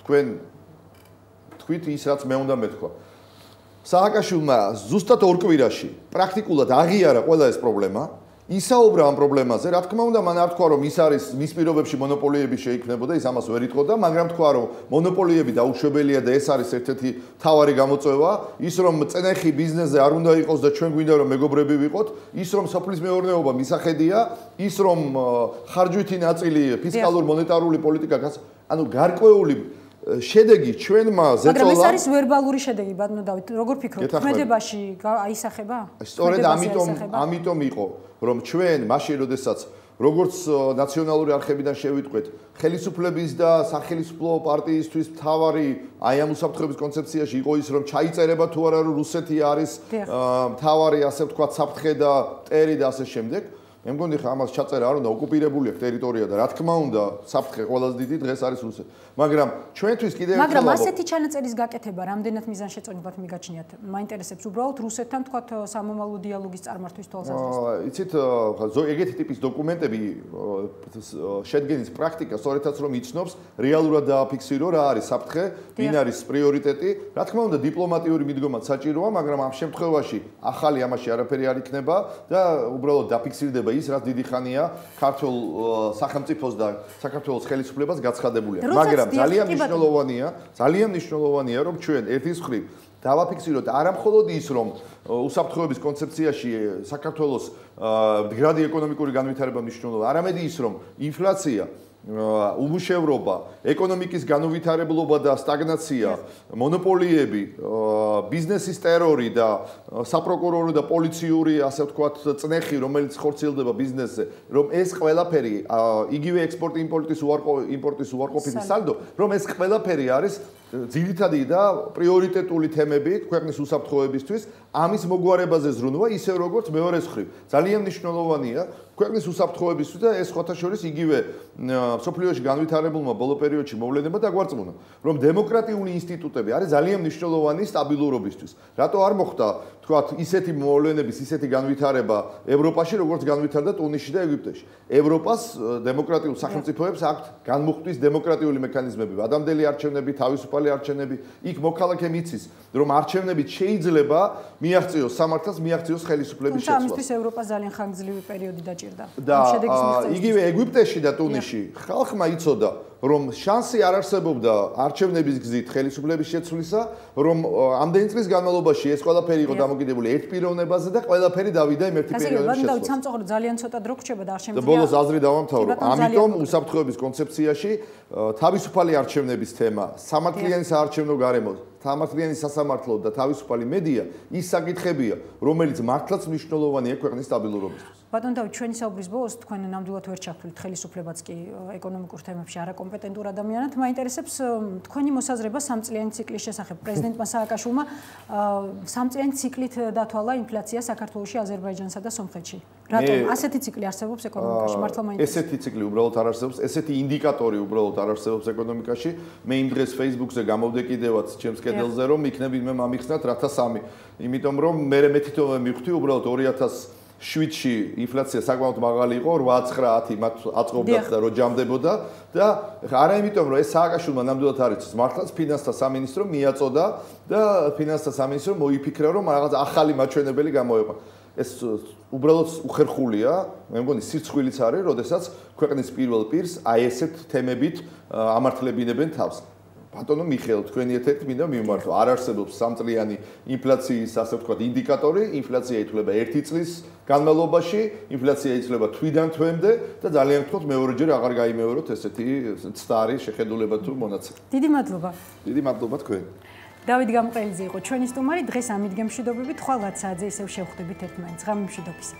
თქვენ თქვით ის რაც მე უნდა მეთქვა. სააკაშვილმა ზუსტად ორ კვირაში პრაქტიკულად აღიარა ყველა ეს პრობლემა. ისაუბრა ამ პრობლემაზე, რა თქმა უნდა, მან არ თქვა რომ ის არის მის პირობებში მონოპოლიები შეიქმნებოდა, ის ამას ვერ იტყოდა, მაგრამ თქვა რომ მონოპოლიები დაუშვებელია და ეს არის ერთ-ერთი მთავარი გამოწვევა, ის რომ წენეხი ბიზნესზე არ უნდა იყოს და ჩვენ გვინდა რომ მეგობრები ვიყოთ, ის რომ სოფლის მეურნეობა მისახედია, ის რომ ხარჯვითი ნაწილი ფისკალურ მონეტარული პოლიტიკა, ანუ გარკვეული შედეგი ჩვენმა ზეწოლა. მაგრამ ეს არის ვერბალური შედეგი, ბატონო დავით, როგორ ფიქრობთ? ქმედებაში აისახება? სწორედ ამიტომ იყო რომ ჩვენ მაშინ როდესაც როგორც ნაციონალური არხებიდან შევიტყვეთ ხელისუფლების და სახელმწიფო პარტიისთვის მთავარი აი ამ უსაფრთხოების კონცეფციაში იყო ის რომ ჩაიწერება თუ არა რომ რუსეთი არის მთავარი ასე ვთქვათ საფრთხე და ტერი და ასე შემდეგ. მე მგონი ხა ამას ჩაწერა არ უნდა ოკუპირებული აქვს ტერიტორია და რა თქმა უნდა საფრთხე ყველაზე დიდი დღეს არის რუსეთი. მაგრამ ჩვენთვის კიდევ ერთხელ მაგრამ ასეთი ჩანაწერის გაკეთება რამდენად მიზანშეწონებად მიგაჩნიათ? მაინტერესებს უბრალოდ რუსეთთან თქვათ სამომავლო დიალოგის წარმართვის თვალსაზრისით. იცით, ეგეთი ტიპის დოკუმენტები შედგენის პრაქტიკა სწორედაც რომ იცნობს რეალურად დააფიქსირო რა არის საფრთხე, ვინ არის პრიორიტეტი. რა თქმა უნდა დიპლომატიური მიდგომაც საჭიროა, მაგრამ ამ შემთხვევაში ახალი ამაში არაფერი არ იქნება და უბრალოდ დაფიქსირდება ის რაც დიდი ხანია ქართულ სახელმწიფოს და საქართველოს ხელისუფლებას გაცხადებულია. მაგრამ ძალიან მნიშვნელოვანია რომ ჩვენ ერთის მხრივ დავაფიქსიროთ არა მხოლოდ ის რომ უსაფრთხოების კონცეფციაში საქართველოს მდგრადი ეკონომიკური განვითარება მნიშვნელოვანია, არამედ ის რომ ინფლაცია უმუშევრობა, ეკონომიკის განუვითარებლობა და სტაგნაცია, მონოპოლიები, ბიზნესის ტერორი და საპროკურორო და პოლიციური, ასე ვთქვათ, წნეხი, რომელიც ხორციელდება ბიზნესზე, რომ ეს ყველაფერი, იგივე ექსპორტ-იმპორტის უარყოფითი სალდო, რომ ეს ყველაფერი არის ძირითადი და პრიორიტეტული თემები ქვეყნის უსაფრთხოებისთვის ამის მოგვარებაზე ზრუნვა ისევ როგორც მეორეს მხრივ. ძალიან მნიშვნელოვანია ქვეყნის უსაფრთხოებისთვის და ეს ხოთა შორის იგივე სოფლიოში განვითარებულმა ბოლო პერიოდში მოვლენება დაგვარწმუნა, რომ დემოკრატიული ინსტიტუტები არის ძალიან მნიშვნელოვანი სტაბილურობისთვის. რატო არ მოხდა, თქვათ, ისეთი მოვლენების, ისეთი განვითარება ევროპაში, როგორც განვითარდა ტუნისში და ეგვიპტეში. ევროპას დემოკრატიულ სახელმწიფოებს აქვთ განმუხტვის დემოკრატიული მექანიზმები, ადამდელი არჩევნები, თავისუფალი არჩევნები. იქ მოქალაქემ იცის, რომ არჩევნებით შეიძლება მიაღწიოს სამართალს, მიაღწიოს ხელისუფლების შეცვლას. ამისთვის ევროპას ძალიან ხანგრძლივი პერიოდი დაჭირდა. და იგივე ეგვიპტეში და ტუნისში ხალხმა იცოდა, რომ შანსი არ არსებობდა არჩევნების გზით ხელისუფლების შეცვლისა, რომ ამდენი წლის განმავლობაში ეს ყველაფერი იყო დამოკიდებული ერთ პიროვნებაზე და ყველაფერი დავიდა იმ ერთი პიროვნების შეცვლაზე. სამწუხაროდ ძალიან ცოტა დრო რჩება და არ შემიძლია. ბოლოს აზრი დავამთავრო. ამიტომ უსაფრთხოების კონცეფციაში თავისუფალი არჩევნების თემა, სამართლიანი საარჩევნო გარემო, სამართლიანი სასამართლო და თავისუფალი მედია ის საკითხებია, რომელიც მართლაც მნიშვნელოვანია ქვეყნის სტაბილურობისთვის. ბატონო დავით, ჩვენი საუბრის ბოლოს თქვენ ნამდვილად ვერ ჩახვლით ხელისუფლებაც კი ეკონომიკურ თემებში არაკომპეტენტურ ადამიანად. მაინტერესებს თქვენი მოსაზრება სამწლიანი ციკლის შესახებ. პრეზიდენტმა სააკაშვილმა სამწლიანი ციკლით დათვალა ინფლაცია საქართველოში, აზერბაიჯანსა და სომხეთში. რატომ ასეთი ციკლი არსებობს ეკონომიკაში? მართლა მაინტერესებს. ესეთი ციკლი უბრალოდ არ არსებობს, ესეთი ინდიკატორი უბრალოდ არ არსებობს ეკონომიკაში. მე იმ დღეს Facebook-ზე გამოვდე კიდევაც ჩემს კედელზე, რომ იქნებ იმე მომიხსნათ 1003. იმიტომ რომ მე თვითონვე მივხვდი უბრალოდ 2007-ში ინფლაცია საკმაოდ მაღალი იყო, 8-9 მათ აწყობდათ და რო ჯამდებოდა და არა იმიტომ რომ ეს სააკაშვილმა ნამდვილად არ იცის, მართლაც ფინანსთა სამინისტრო მიაწოდა და ფინანსთა სამინისტრო მოიფიქრა რომ რაღაც ახალი მაჩვენებელი გამოეყო. ეს უბრალოდ უხერხულია, მე მგონი სირცხვილიც არის, როდესაც ქვეყნის პირველ პირს აი ესეთ თემებით ამართლებინებენ თავს. ბატონო მიხეილ, თქვენი ერთ-ერთი მინდა მივმართო, არ არსებობს სამწლიანი ინფლაციის, ასე ვთქვათ, ინდიკატორი, ინფლაცია ითვლება 1 წლის განმავლობაში, ინფლაცია იცვლება თვიდან თვემდე და ძალიან ვთქვათ, მეორეჯერ აღარ გაიმეოროთ ესეთი ცდარი შეხედულება თუ მონაცემი. დიდი მადლობა. დიდი მადლობა თქვენ. დავით გამყელიძე იყო ჩვენი სტუმარი, დღეს ამით გემშვიდობებით, ხვალ 10 საათზე ისევ შევხვდებით ერთმანეთს. ღამე მშვიდობისა.